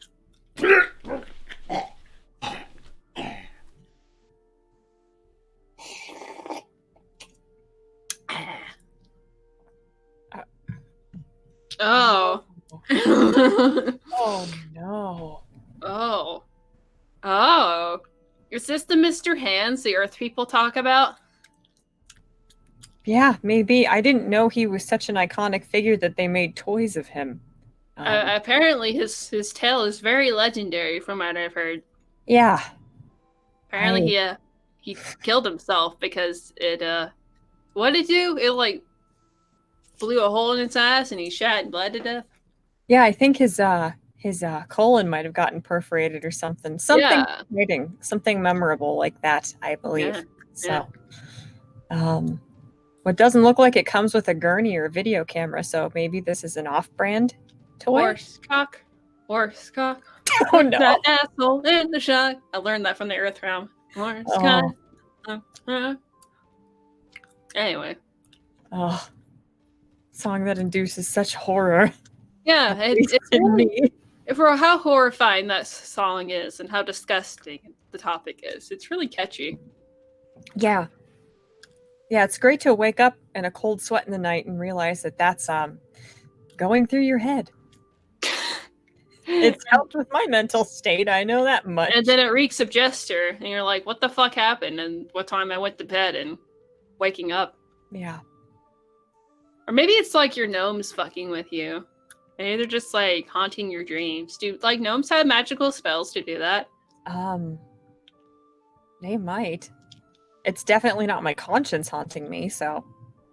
Oh. Oh no. Oh. Oh. Is this the Mr. Hands the Earth people talk about? Yeah, maybe. I didn't know he was such an iconic figure that they made toys of him. Apparently, his tale is very legendary, from what I've heard. Yeah. Apparently, he killed himself because it what did it do? It like blew a hole in its ass and he shat and bled to death. Yeah, I think his colon might have gotten perforated or something. Something Yeah. exciting, something memorable like that, I believe. Yeah, So, what doesn't look like it comes with a gurney or a video camera, so maybe this is an off-brand toy. Horse cock. Oh no! That asshole in the shot. I learned that from the Earth Realm. Horse cock. Anyway. Oh, song that induces such horror. Yeah, it's in me. for how horrifying that song is and how disgusting the topic is. It's really catchy. Yeah. Yeah, it's great to wake up in a cold sweat in the night and realize that that's going through your head. It's helped with my mental state, I know that much. And then it reeks of Jester, and you're like, what the fuck happened? And what time I went to bed and waking up. Yeah. Or maybe it's like your gnomes fucking with you. Maybe they're just like haunting your dreams. Do like gnomes have magical spells to do that? They might. It's definitely not my conscience haunting me, so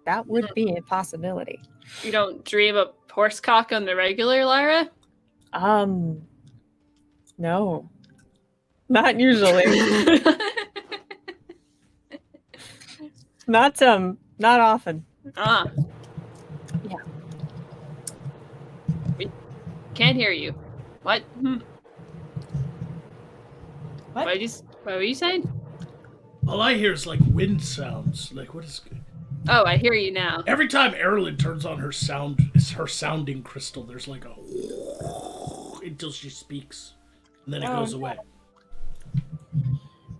that would be a possibility. You don't dream of horsecock on the regular, Lyra? No. Not usually. Not often. Ah. Yeah. We can't hear you. What? What? What were you saying? All I hear is like wind sounds. Like what is? Oh, I hear you now. Every time Erilyn turns on her sounding crystal, there's like a until she speaks, and then it goes away.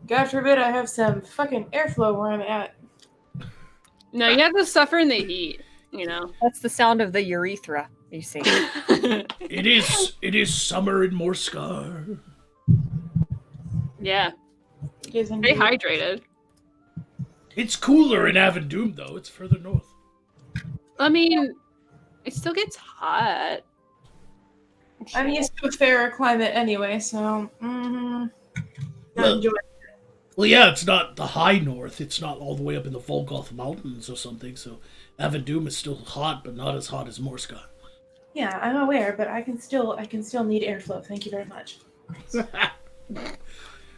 God forbid I have some fucking airflow where I'm at. No, you have to suffer in the heat, you know. That's the sound of the urethra, you see. It is summer in Morskar. Yeah. It is Stay indeed. hydrated. It's cooler in Avendoom though. It's further north. I mean, it still gets hot. I'm used to a fairer climate anyway, so not Well- enjoying. Well, yeah, it's not the high north. It's not all the way up in the Volgoth Mountains or something. So Avendoom is still hot, but not as hot as Morskar. Yeah, I'm aware, but I can still need airflow. Thank you very much.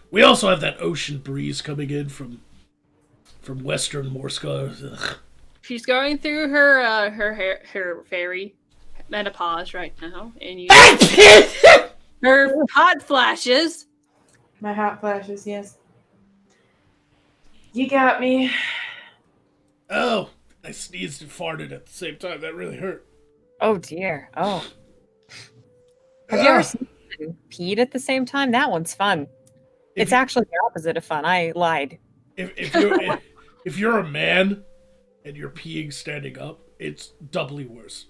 We also have that ocean breeze coming in from western Morskar. Ugh. She's going through her fairy menopause right now, and you her hot flashes. My hot flashes, yes. You got me. Oh, I sneezed and farted at the same time. That really hurt. Oh dear. Oh. Have you ever seen and peed at the same time? That one's fun. It's actually the opposite of fun. I lied. If you're a man and you're peeing standing up, it's doubly worse.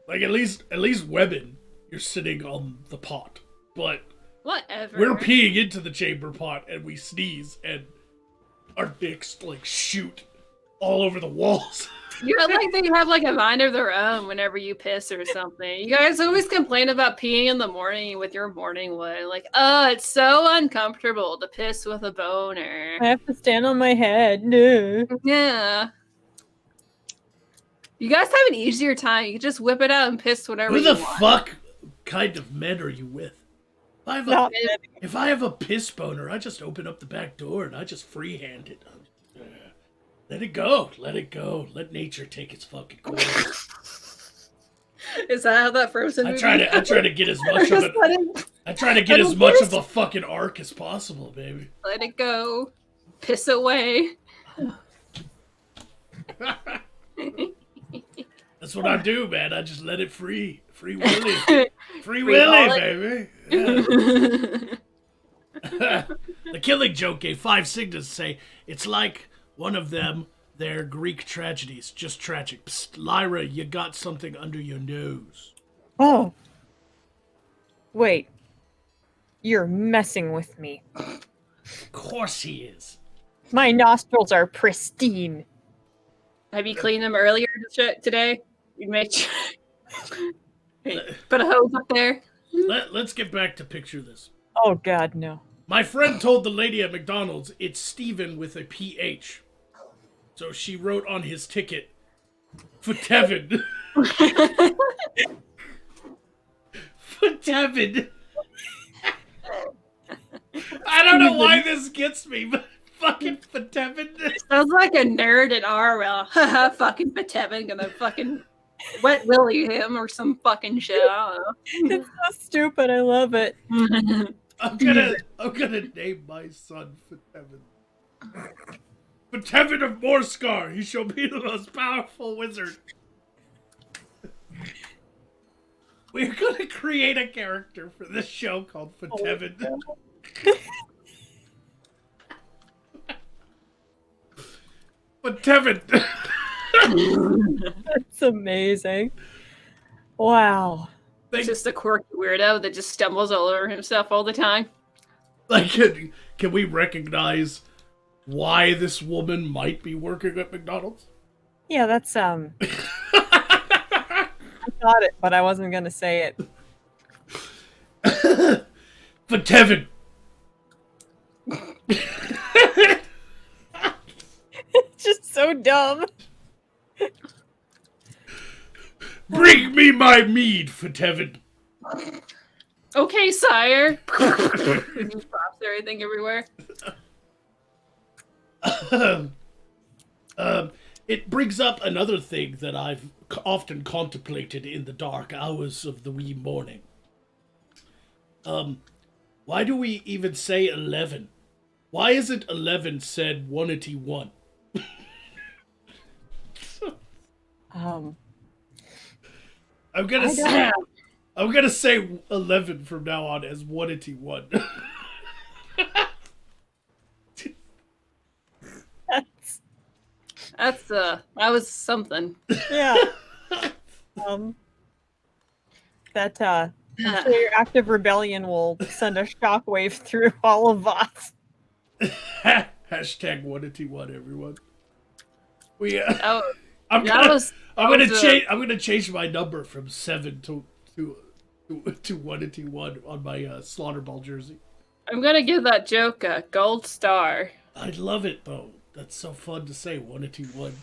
Like at least women, you're sitting on the pot, but Whatever. we're peeing into the chamber pot and we sneeze and our dicks like shoot all over the walls. You're like they have like a mind of their own whenever you piss or something. You guys always complain about peeing in the morning with your morning wood. Like, oh, it's so uncomfortable to piss with a boner. I have to stand on my head. No. Yeah. You guys have an easier time. You can just whip it out and piss whenever Who you the want. fuck kind of men are you with? Not If I have a piss boner, I just open up the back door and I just freehand it. Let it go. Let it go. Let nature take its fucking course. Is that how that frozen I movie try to get as much of it. I try to get as much of a fucking arc as possible, baby. Let it go. Piss away. That's what I do, man. I just let it free. Free Willy. Free Willy, baby. Yeah. The Killing Joke gave 5 signals to say, it's like one of them, their Greek tragedies. Just tragic. Psst, Lyra, you got something under your nose. Oh. Wait. You're messing with me. Of course he is. My nostrils are pristine. Have you cleaned them earlier today? You made sure. Hey, put a hose up there. Let's get back to picture this. Oh God, no. My friend told the lady at McDonald's it's Steven with a PH. So she wrote on his ticket, for Tevin. For Tevin. I don't know why this gets me, but fucking for Tevin. Sounds like a nerd in RL. Haha, fucking Patevin gonna fucking wet willy him or some fucking shit. I don't know. It's so stupid. I love it. I'm gonna name my son for Tevin. For Tevin of Morskar, he shall be the most powerful wizard. We're gonna create a character for this show called For Tevin. But Tevin. That's amazing. Wow. He's just a quirky weirdo that just stumbles all over himself all the time. Like, can we recognize why this woman might be working at McDonald's? Yeah, that's I thought it, but I wasn't gonna say it. For Tevin. It's just so dumb. Bring me my mead, for Tevin. Okay, sire. Just drops everything everywhere. It brings up another thing that I've often contemplated in the dark hours of the wee morning. Why do we even say 11? Why isn't 11 said 181? I'm gonna say 11 from now on as 181. That was something. Yeah. That I'm sure your active rebellion will send a shockwave through all of us. Hashtag 181, everyone. We. Oh, I'm gonna change my number from 7 to 181 on my slaughter ball jersey. I'm gonna give that joke a gold star. I'd love it though. That's so fun to say, 181.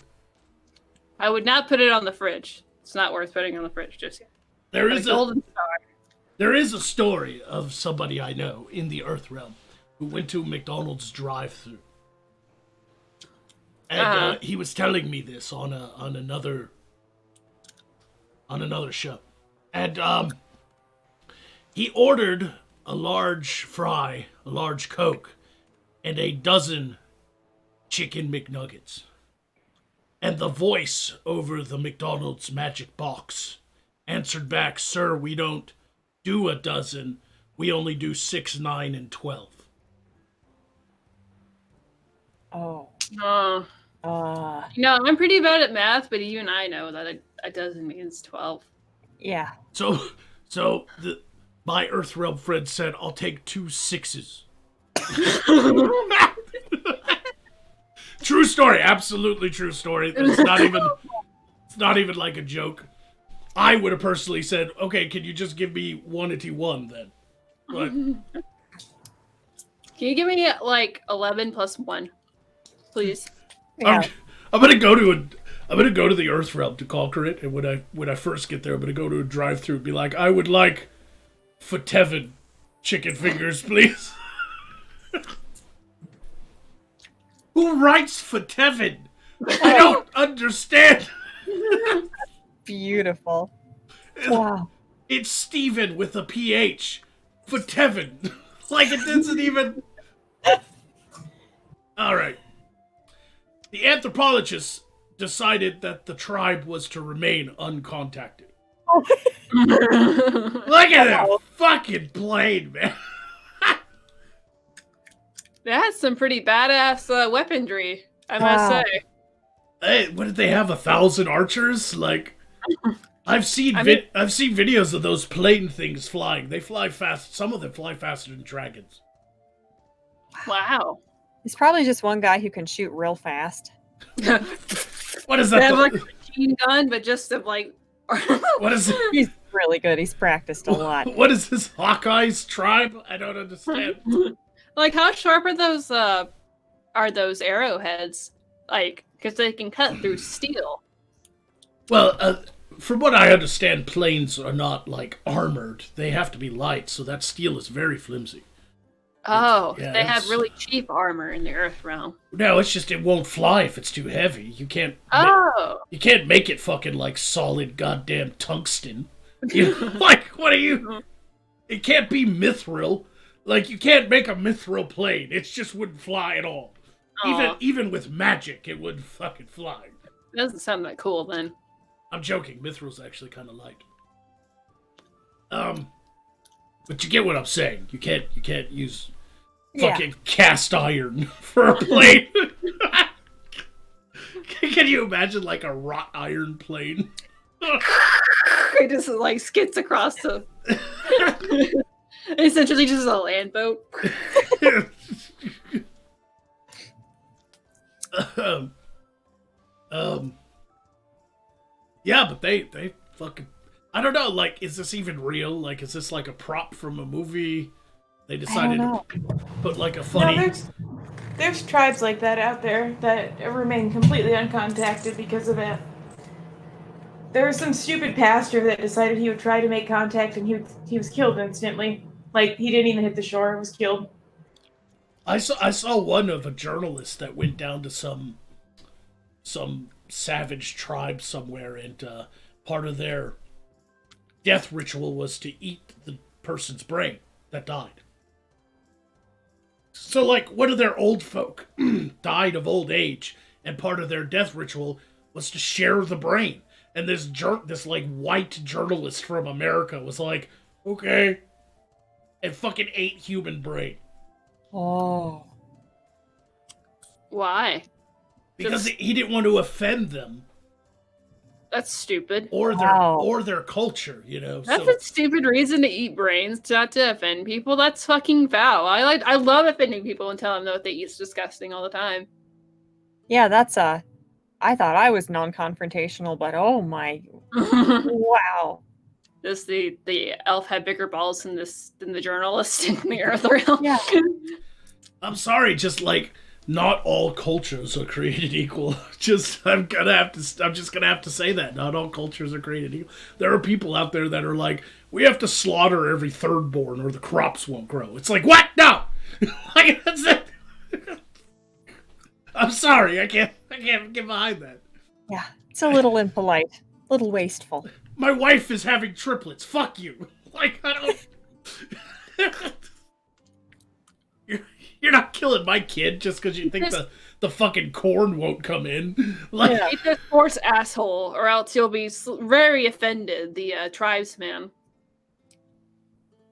I would not put it on the fridge. It's not worth putting on the fridge just yet. There is a golden star. There is a story of somebody I know in the Earth realm who went to McDonald's drive-thru, and he was telling me this on another show, and he ordered a large fry, a large Coke, and a dozen chicken McNuggets. And the voice over the McDonald's magic box answered back, "Sir, we don't do a dozen. We only do 6, 9, and 12." Oh. I'm pretty bad at math, but even I know that a dozen means 12. Yeah. So my Earth realm friend said, "I'll take 2 6s." True story, absolutely true story. It's not even like a joke. I would have personally said, "Okay, can you just give me 181 then?" But Can you give me like 11 plus 1, please? Yeah. I'm gonna go to the Earth realm to conquer it, and when I first get there, I'm gonna go to a drive-thru and be like, "I would like for Tevin chicken fingers, please." Who writes for Tevin? I don't understand. Beautiful. Wow. It's Steven with a PH for Tevin. Like it doesn't even. All right. The anthropologists decided that the tribe was to remain uncontacted. Look at that fucking plane, man. That's some pretty badass weaponry, I must say. Hey, what did they have? 1,000 archers? Like, I've seen videos of those plane things flying. They fly fast. Some of them fly faster than dragons. Wow. It's probably just one guy who can shoot real fast. What is They have that? like a machine gun, but just of like. What is it? He's really good. He's practiced a lot. What is this Hawkeye's tribe? I don't understand. Like, how sharp are those arrowheads? Like, because they can cut through steel. Well, from what I understand, planes are not like armored. They have to be light, so that steel is very flimsy. Oh, Yeah, they have it's- really cheap armor in the Earth realm. No, it's just it won't fly if it's too heavy. You can't. Oh, You can't make it fucking like solid goddamn tungsten. You know, like what are you? It can't be mithril. Like you can't make a mithril plane. It just wouldn't fly at all. Aw. Even with magic, it wouldn't fucking fly. doesn't sound that cool then. I'm joking. Mithril's actually kind of light. But you get what I'm saying. You can't use Yeah. fucking cast iron for a plane. Can you imagine like a wrought iron plane? It just like skids across the. Essentially, just a land boat. Yeah, but they fucking. I don't know. Like, is this even real? Like, is this like a prop from a movie? They decided know. to put like a No, funny. there's tribes like that out there that remain completely uncontacted because of that. There was some stupid pastor that decided he would try to make contact, and he was killed instantly. Like he didn't even hit the shore; was killed. I saw one of a journalist that went down to some savage tribe somewhere, and part of their death ritual was to eat the person's brain that died. So, like, one of their old folk died of old age, and part of their death ritual was to share the brain. And this like white journalist from America was like, okay, and fucking ate human brain Oh. Why? because he didn't want to offend them That's stupid. or Wow. their culture, you know. That's So a stupid reason to eat brains, not to offend people. That's fucking foul. I love offending people and telling them what they eat is disgusting all the time. Yeah, that's I thought I was non-confrontational, but oh my, wow. Just the elf had bigger balls than the journalist in the Earth realm. Yeah. I'm sorry, just like not all cultures are created equal. I'm just gonna have to say that not all cultures are created equal. There are people out there that are like, we have to slaughter every third born or the crops won't grow. It's like, what? No, like that's it. I'm sorry, I can't get behind that. Yeah. It's a little impolite, little wasteful. My wife is having triplets. Fuck you. Like I don't. You're not killing my kid just because you think the fucking corn won't come in. Like, Yeah. Eat this horse asshole, or else you'll be very offended. The tribesman.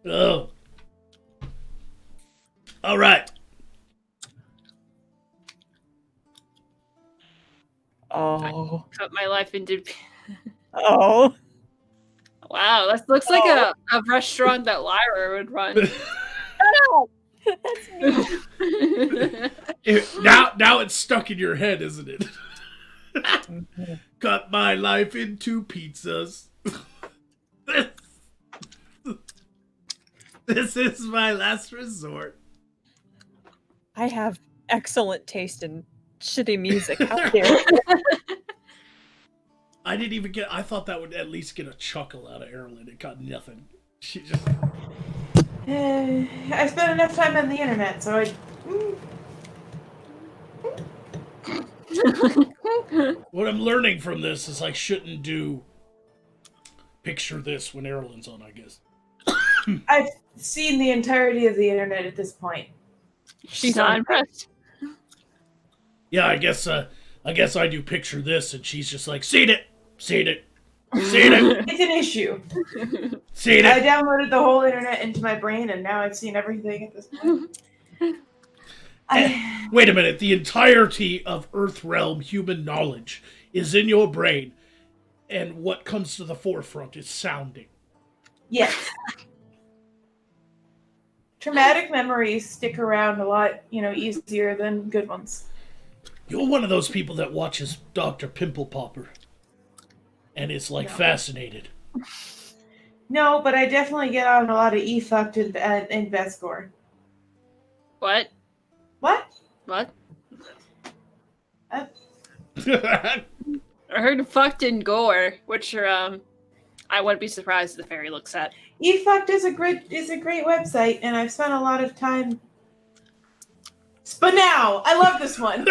oh. All right. Oh. Cut my life into. Oh. Wow, that looks like a restaurant that Lyra would run. That's me. Now it's stuck in your head, isn't it? Cut my life into pizzas. This is my last resort. I have excellent taste in shitty music. How dare you? I didn't even get. I thought that would at least get a chuckle out of Erilyn. It got nothing. She just. I spent enough time on the internet, so I. What I'm learning from this is I shouldn't do. Picture this when Erilyn's on, I guess. I've seen the entirety of the internet at this point. She's not impressed. Yeah, I guess I do picture this, and she's just like, seen it. Seen it. It's an issue. Seen I it. downloaded the whole internet into my brain, and now I've seen everything at this point. Wait a minute. The entirety of Earthrealm human knowledge is in your brain, and what comes to the forefront is sounding. Yes. Traumatic memories stick around a lot, easier than good ones. You're one of those people that watches Dr. Pimple Popper. And is, like, fascinated. No, but I definitely get on a lot of E-fucked and Bethscore. What? What? What? Uh, I heard fucked and gore, which are I wouldn't be surprised if the fairy looks at. E-fucked is a great website, and I've spent a lot of time. Spanow! I love this one.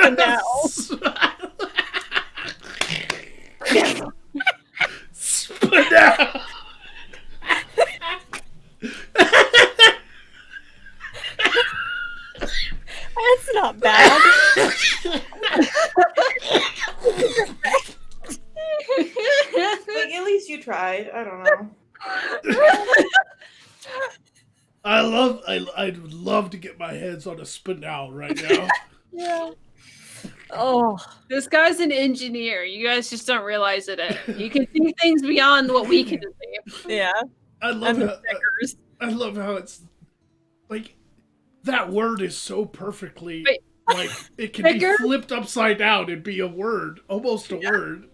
Spanow! That's not bad. Like, at least you tried. I don't know. I'd love to get my hands on a Spanow right now. Yeah. Oh, This guy's an engineer. You guys just don't realize it. You can see things beyond what we can see. yeah. I love And the how stickers. I love how it's like that word is so perfectly Wait. like it can be Sticker? flipped upside down and be a word, almost a word.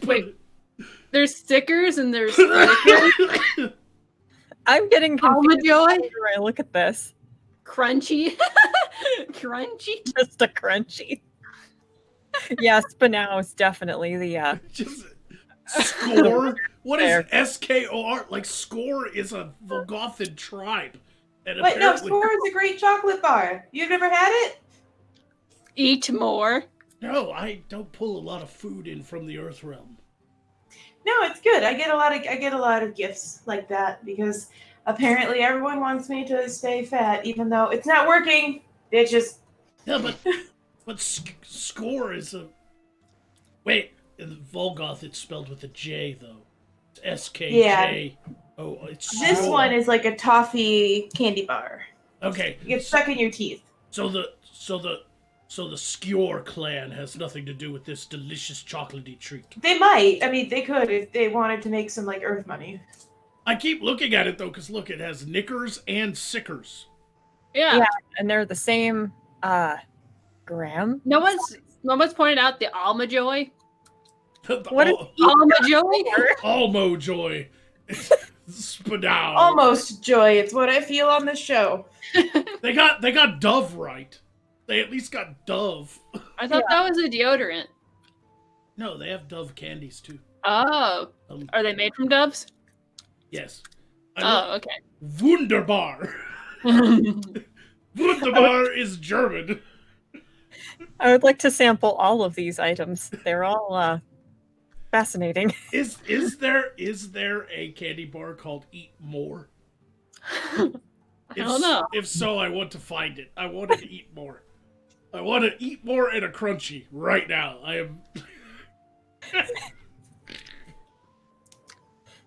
Wait. There's stickers and there's stickers. I'm getting confused Almajoy? whenever I look at this. Crunchy. Crunchy. Just a crunchy. Yeah, Spanow is definitely the Just score. What is There. SKOR? Like score is a Volgothan tribe, and Wait, no, apparently Spore is a great chocolate bar. You've never had it? Eat more. no, I don't pull a lot of food in from the Earth realm. No, it's good. I get a lot of gifts like that because apparently everyone wants me to stay fat, even though it's not working. Bitches. Yeah, but score is a wait. In Volgoth, it's spelled with a J though. It's SKJ. Yeah. Oh, it's This score. one is like a toffee candy bar. Okay. You get stuck in your teeth. So the Skjor clan has nothing to do with this delicious chocolatey treat. They might. I mean, they could if they wanted to make some like earth money. I keep looking at it though, because look, it has knickers and sickers. Yeah. Yeah. And they're the same gram. No one's pointed out the Almajoy. What is Almajoy? Almo joy. Spanow. Almost joy. It's what I feel on this show. They got Dove right. They at least got Dove. I thought that was a deodorant. No, they have Dove candies too. Oh. Are they made from doves? Yes. Oh, okay. Wunderbar. Wunderbar is German. I would like to sample all of these items. They're all fascinating. Is there a candy bar called Eat More? I don't know. If so, I want to find it. I want to eat more. I want to eat more and a crunchy right now. I am.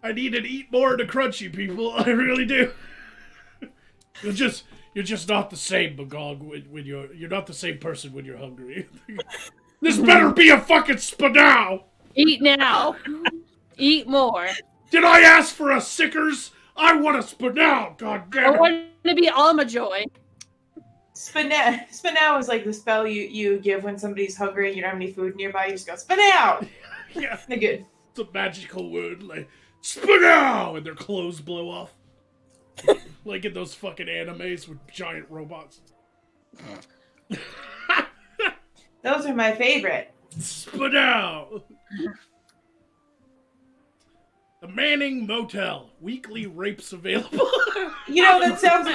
I need an eat more and a crunchy, people. I really do. You're just not the same, Magog. When you're not the same person when you're hungry. This better be a fucking Spanow. Eat now. Eat more. Did I ask for a Sickers? I want a Spanow. God I damn it. want to be Almajoy. Spanow is like the spell you give when somebody's hungry and you don't have any food nearby. You just go Spanow. Yeah, They're good. it's a magical word like Spanow, and their clothes blow off. Like in those fucking animes with giant robots. Those are my favorite. Spanow. The Manning Motel. Weekly rapes available. You know, that sounds,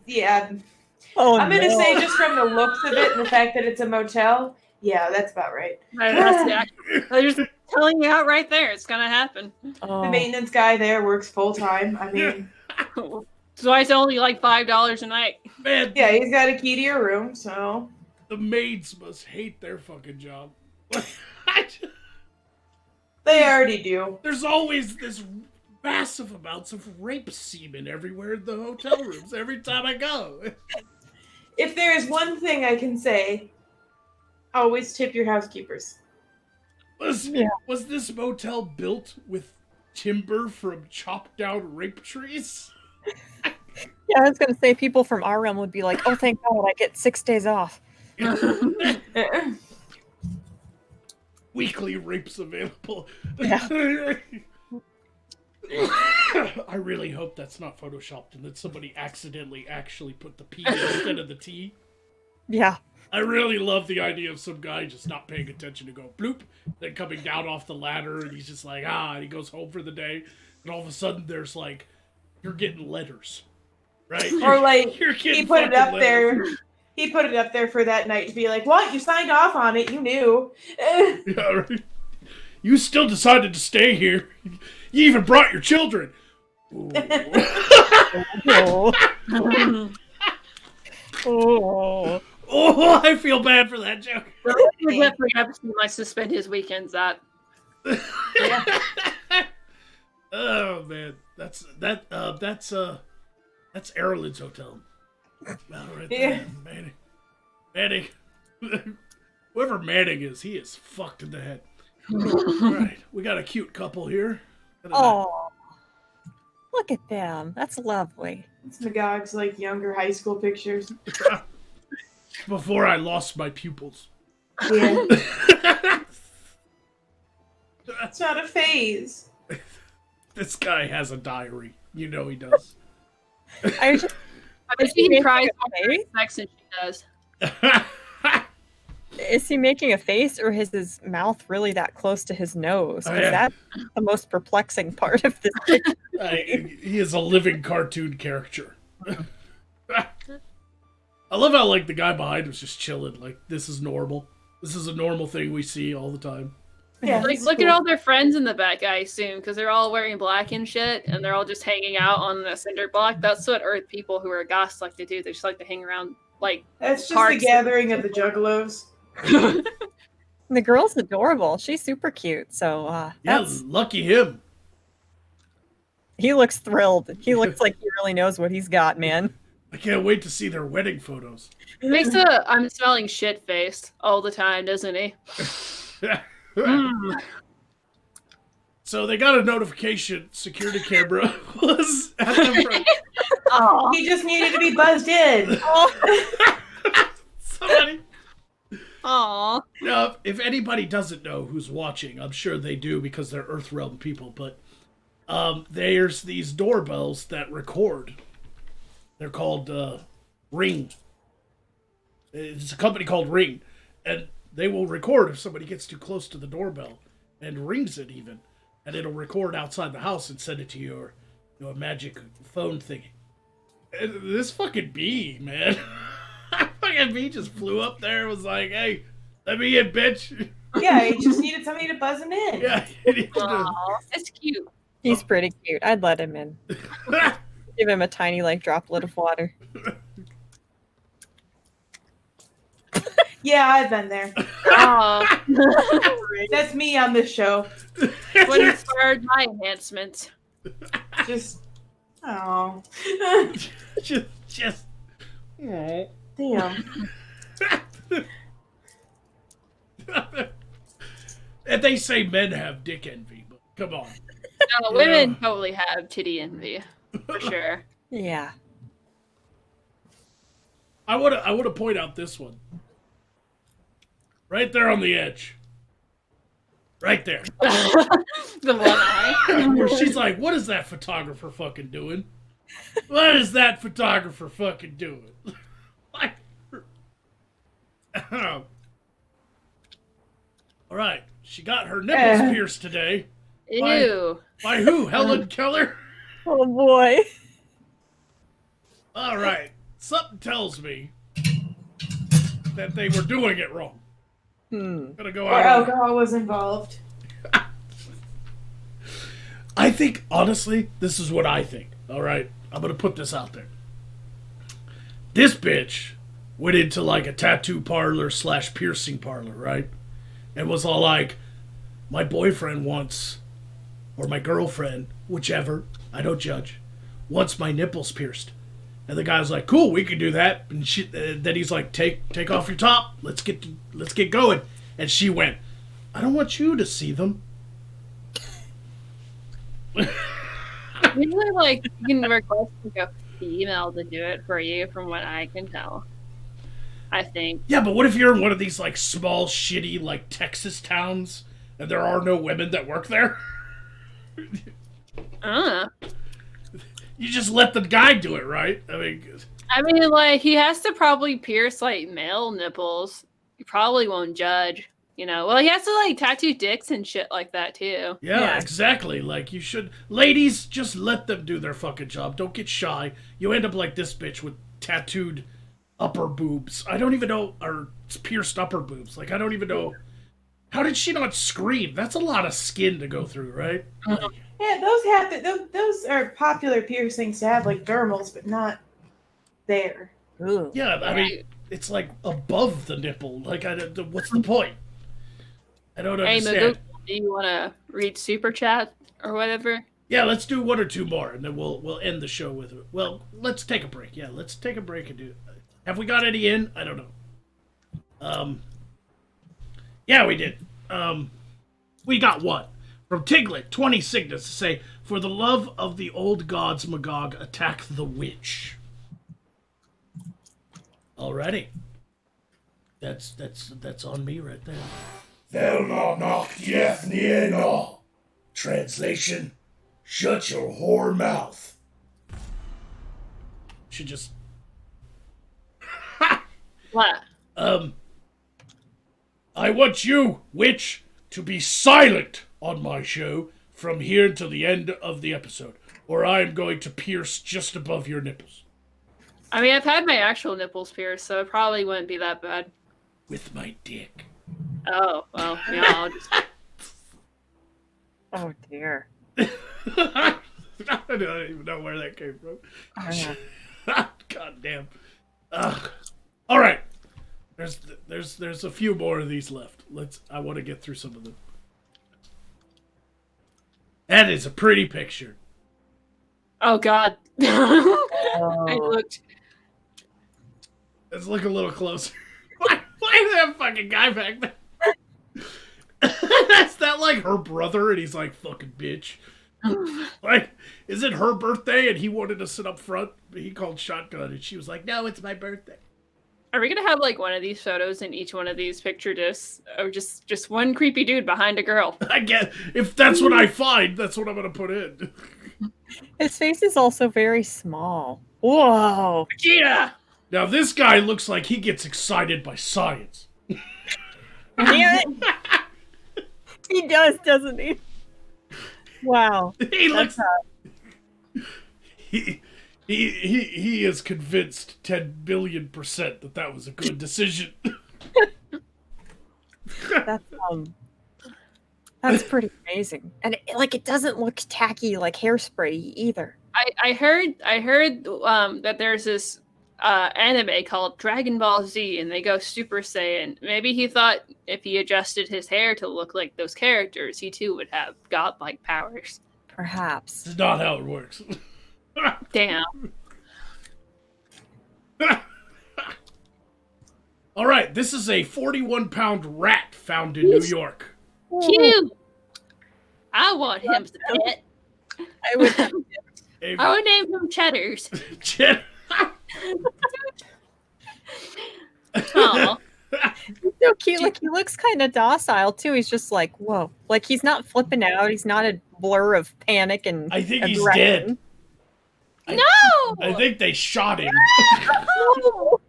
yeah. Oh, I'm going to no. say just from the looks of it and the fact that it's a motel, yeah, that's about right. That's they're just telling you out right there. It's gonna happen. Oh. The maintenance guy there works full time. I mean, So it's only like $5 a night. Man, yeah, he's got a key to your room, so. the maids must hate their fucking job. They already do. There's always this massive amounts of rape semen everywhere in the hotel rooms every time I go. If there is one thing I can say, always tip your housekeepers. Was this motel built with timber from chopped down rape trees? Yeah, I was going to say people from our realm would be like, oh, thank God, I get 6 days off. weekly rapes available. Yeah. I really hope that's not photoshopped and that somebody accidentally actually put the P instead of the T. Yeah. I really love the idea of some guy just not paying attention to go bloop, then coming down off the ladder, and he's just like, and he goes home for the day, and all of a sudden there's like, you're getting letters, right? Or like You're he getting put it fucking up letters. there. He put it up there for that night to be like, "What? You signed off on it? You knew." Yeah, right. You still decided to stay here. You even brought your children. Oh. Oh. Oh, I feel bad for that joke. Jeffrey Epstein might suspend his weekends up. Oh man, that's Erlen's hotel. Well, right there, Manning. Manning. Whoever Manning is, he is fucked in the head. All right, we got a cute couple here. Oh. Look at them. That's lovely. It's Magog's like younger high school pictures. Before I lost my pupils. Yeah. It's not a phase. This guy has a diary. You know he does. I just, I bet he cries more sex than she does. is he making a face, or is his mouth really that close to his nose? Because that's the most perplexing part of this picture. He is a living cartoon character. I love how like the guy behind was just chilling. Like, this is normal. This is a normal thing we see all the time. Yeah, Like, look at all their friends in the back, I assume, because they're all wearing black and shit, and they're all just hanging out on the cinder block. That's what Earth people who are ghosts like to do. They just like to hang around, like, That's just parks. the gathering of the juggalos. The girl's adorable. She's super cute. So Yeah, lucky him. he looks thrilled. He looks like he really knows what he's got, man. I can't wait to see their wedding photos. He makes a I'm smelling shit face all the time, doesn't he? So they got a notification. Security camera was at the front. Oh, He just needed to be buzzed in. Somebody. aw. Now, if anybody doesn't know who's watching, I'm sure they do because they're Earthrealm people. But there's these doorbells that record. They're called Ring. It's a company called Ring, and they will record if somebody gets too close to the doorbell and rings it even, and it'll record outside the house and send it to your magic phone thingy. And this fucking bee, man. Fucking bee just flew up there and was like, "Hey, let me in, bitch." Yeah, he just needed somebody to buzz him in. Yeah. Aw, that's cute. He's pretty cute. I'd let him in. Give him a tiny, like, droplet of water. Yeah, I've been there. Aw. That's me on this show. What inspired my enhancement? Just, oh, just. Aw. damn. And they say men have dick envy, but come on. No, women totally have titty envy, for sure. Yeah. I want to point out this one. Right there on the edge. Right there. The one eye. Where she's like, "What is that photographer fucking doing? What is that photographer fucking doing?" Like, all right. She got her nipples pierced today. Ew. By who? Helen Keller? Oh, boy. All right. Something tells me that they were doing it wrong. Gonna go Or out. alcohol was involved. I think, honestly, this is what I think. All right. I'm gonna put this out there. This bitch went into like a tattoo parlor / piercing parlor, right? And was all like, "My boyfriend wants, or my girlfriend, whichever, I don't judge, wants my nipples pierced." And the guy was like, "Cool, we can do that." And then he's like, "Take off your top. Let's get going." And she went, "I don't want you to see them." Usually, like, you can request like a female to do it for you, from what I can tell. I think. Yeah, but what if you're in one of these like small, shitty like Texas towns and there are no women that work there? You just let the guy do it, right? I mean, like, he has to probably pierce, like, male nipples. He probably won't judge, you know? Well, he has to, like, tattoo dicks and shit like that, too. Yeah, exactly. Like, you should... Ladies, just let them do their fucking job. Don't get shy. You end up like this bitch with tattooed upper boobs. I don't even know... Or pierced upper boobs. Like, I don't even know... How did she not scream? That's a lot of skin to go through, right? Yeah, those happen. Those are popular piercings to have, like dermals, but not there. Ooh. Yeah, I mean, it's like above the nipple. Like, what's the point? I don't understand. Hey, Magog, do you want to read Super Chat or whatever? Yeah, let's do one or two more, and then we'll end the show with it. Well, let's take a break. Yeah, let's take a break and do... Have we got any in? I don't know. Yeah, we did. We got one. From Tiglet, 20 signets to say, for the love of the old gods, Magog, attack the witch. Alrighty. That's on me right there. Velma knock Jeff Niena. Translation, shut your whore mouth. Should just... What? I want you, witch, to be silent on my show from here until the end of the episode, or I am going to pierce just above your nipples. I mean, I've had my actual nipples pierced, so it probably wouldn't be that bad. With my dick. Oh, well, yeah, I'll just... Oh, dear. I don't even know where that came from. God damn. All right. There's a few more of these left. I want to get through some of them. That is a pretty picture. Oh, God. I looked... Let's look a little closer. Why is that fucking guy back there? That's that like her brother, and he's like, fucking bitch. Like, is it her birthday and he wanted to sit up front? He called shotgun, and she was like, no, it's my birthday. Are we gonna have like one of these photos in each one of these picture discs, or just one creepy dude behind a girl? I guess if that's what I find, that's what I'm gonna put in. His face is also very small. Whoa. Vegeta! Now this guy looks like he gets excited by science. Yeah. He does, doesn't he? Wow. He looks. He is convinced 10 billion% that was a good decision. That's pretty amazing, and it doesn't look tacky like hairspray either. I heard that there's this anime called Dragon Ball Z, and they go Super Saiyan. Maybe he thought if he adjusted his hair to look like those characters, he too would have godlike powers. Perhaps. That's not how it works. Damn. All right, this is a 41-pound rat found in New York. Cute. I want him as a pet. I would. I would name him Cheddars. Aw. He's so cute. Like, he looks kind of docile too. He's just like, whoa. Like, he's not flipping out. He's not a blur of panic and I think he's aggression. dead. No! I think they shot him No!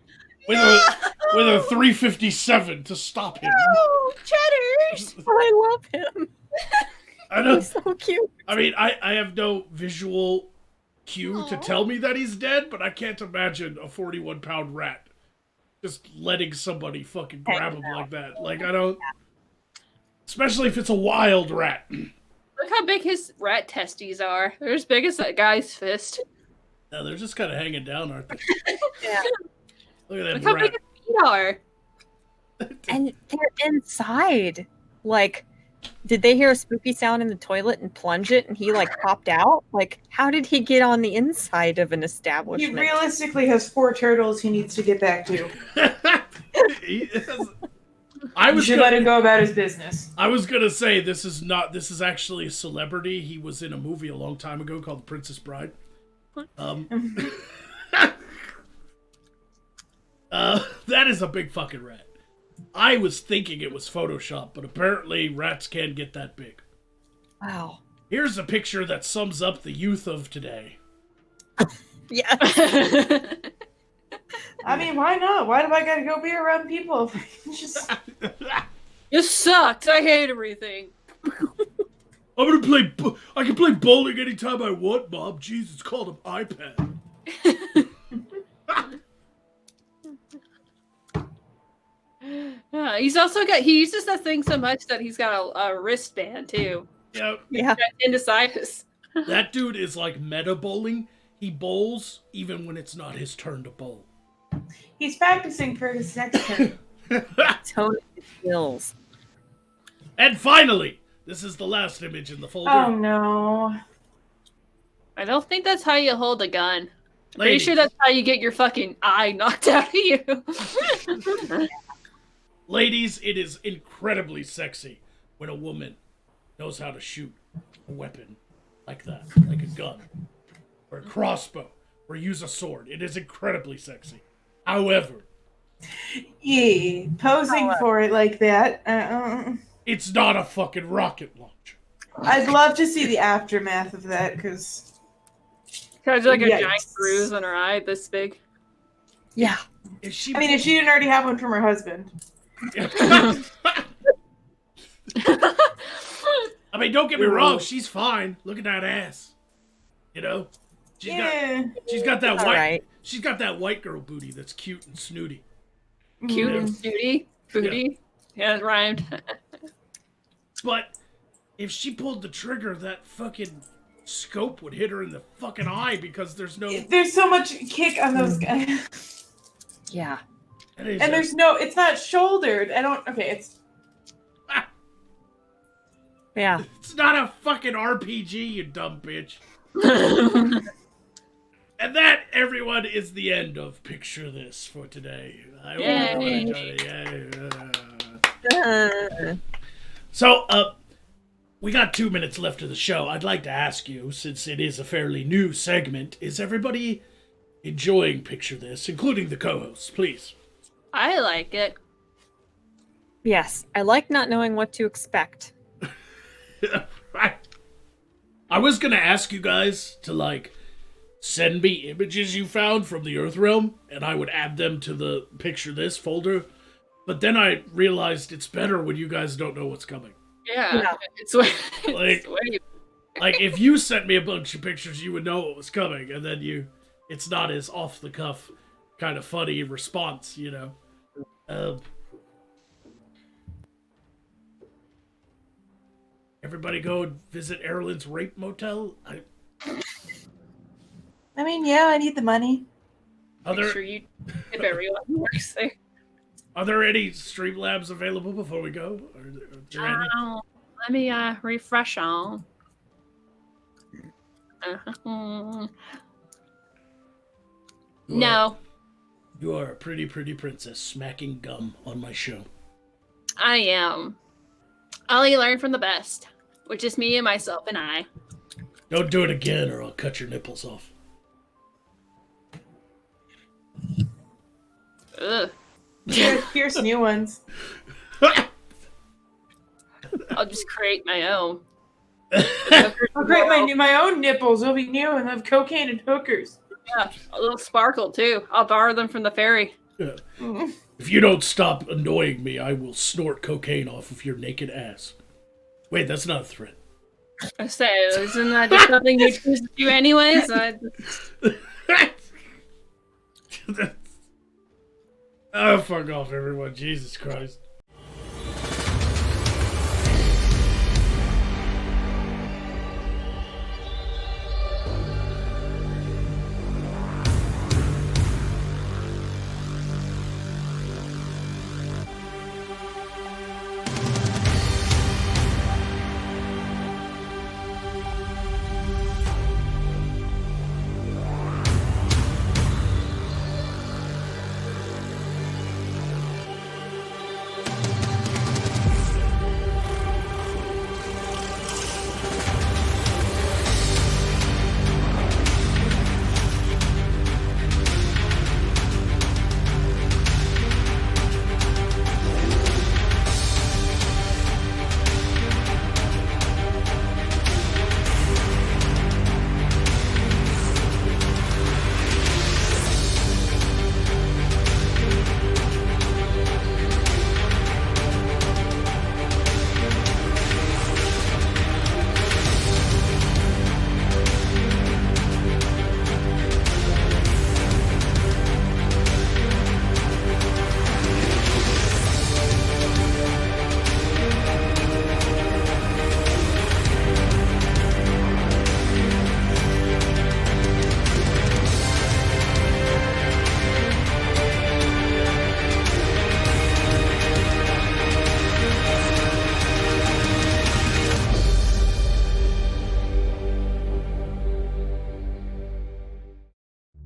with a 357 to stop him. No! Cheddars! I love him. I don't. He's so cute. I mean, I have no visual cue to tell me that he's dead, but I can't imagine a 41-pound rat just letting somebody fucking grab him like that. Like, I don't... Especially if it's a wild rat. Look how big his rat testes are. They're as big as that guy's fist. No, they're just kind of hanging down, aren't they? Yeah. Look at that Look how rat. big his feet are. And they're inside. Like, did they hear a spooky sound in the toilet and plunge it and he, like, popped out? Like, how did he get on the inside of an He establishment? realistically has 4 turtles he needs to get back to. You should let him go about his business. I was gonna say this is actually a celebrity. He was in a movie a long time ago called The Princess Bride. That is a big fucking rat. I was thinking it was Photoshop, but apparently rats can get that big. Wow. Here's a picture that sums up the youth of today. Yeah. I mean, why not? Why do I gotta go be around people? Just It sucks. I hate everything. I'm gonna play. I can play bowling anytime I want, Mom. Jeez, it's called an iPad. He's also got. He uses that thing so much that he's got a wristband too. Yeah, Yeah. Appendicitis. that dude is like meta bowling. He bowls even when it's not his turn to bowl. he's practicing for his next turn. Tone his skills. And finally, this is the last image in the folder. Oh no. I don't think that's how you hold a gun. Pretty Ladies, sure that's how you get your fucking eye knocked out of you. ladies, it is incredibly sexy when a woman knows how to shoot a weapon like that, like a gun or a crossbow or use a sword. It is incredibly sexy. However, Yeah, posing for it like that. it's not a fucking rocket launcher. I'd love to see the aftermath of that, because Has like a Yikes. giant bruise on her eye this big. Yeah. If she, I mean, if she didn't already have one from her husband. I mean, don't get me wrong, she's fine. Look at that ass. You know, she's got that All white. right. She's got that white girl booty that's cute and snooty. Cute Mm. and snooty. Booty. Yeah, it rhymed. But if she pulled the trigger, that fucking scope would hit her in the fucking eye because there's no. There's so much kick on those guys. Yeah. That is And a- there's no, it's not shouldered. Okay, it's, Yeah. It's not a fucking RPG, you dumb bitch. And that, everyone, is the end of Picture This for today. I hope everyone Yay. enjoyed it. So, we got 2 minutes left of the show. I'd like to ask you, since it is a fairly new segment, is everybody enjoying Picture This, including the co-hosts, please? I like it. Yes. I like not knowing what to expect. Right. I was gonna ask you guys to, like, send me images you found from the Earth Realm, and I would add them to the Picture This folder. But then I realized it's better when you guys don't know what's coming. Yeah. Yeah. It's way, Like- it's way. Like, if you sent me a bunch of pictures, you would know what was coming, and then it's not as off-the-cuff kind of funny response, you know? Everybody go and visit Erlen's Rape Motel? I mean, yeah, I need the money. Are Make there, sure you tip everyone who works there. are there any Streamlabs available before we go? Are there any? Let me refresh on. No. You are a pretty, pretty princess smacking gum on my show. I am. I only learn from the best, which is me and myself and I. Don't do it again or I'll cut your nipples off. Ugh. Here's new ones. I'll just create my own. I'll create my own nipples. It'll be new and have cocaine and hookers. Yeah, a little sparkle too. I'll borrow them from the ferry. If you don't stop annoying me, I will snort cocaine off of your naked ass. Wait, that's not a threat. I say, isn't that just something you choose to do anyways? Oh, fuck off, everyone. Jesus Christ.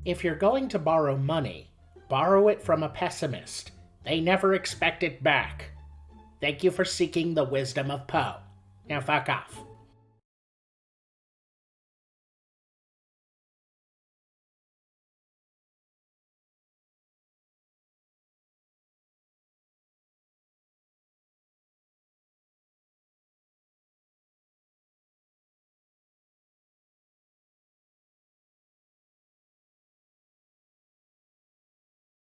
If you're going to borrow money, borrow it from a pessimist. They never expect it back. Thank you for seeking the wisdom of Poe. Now fuck off.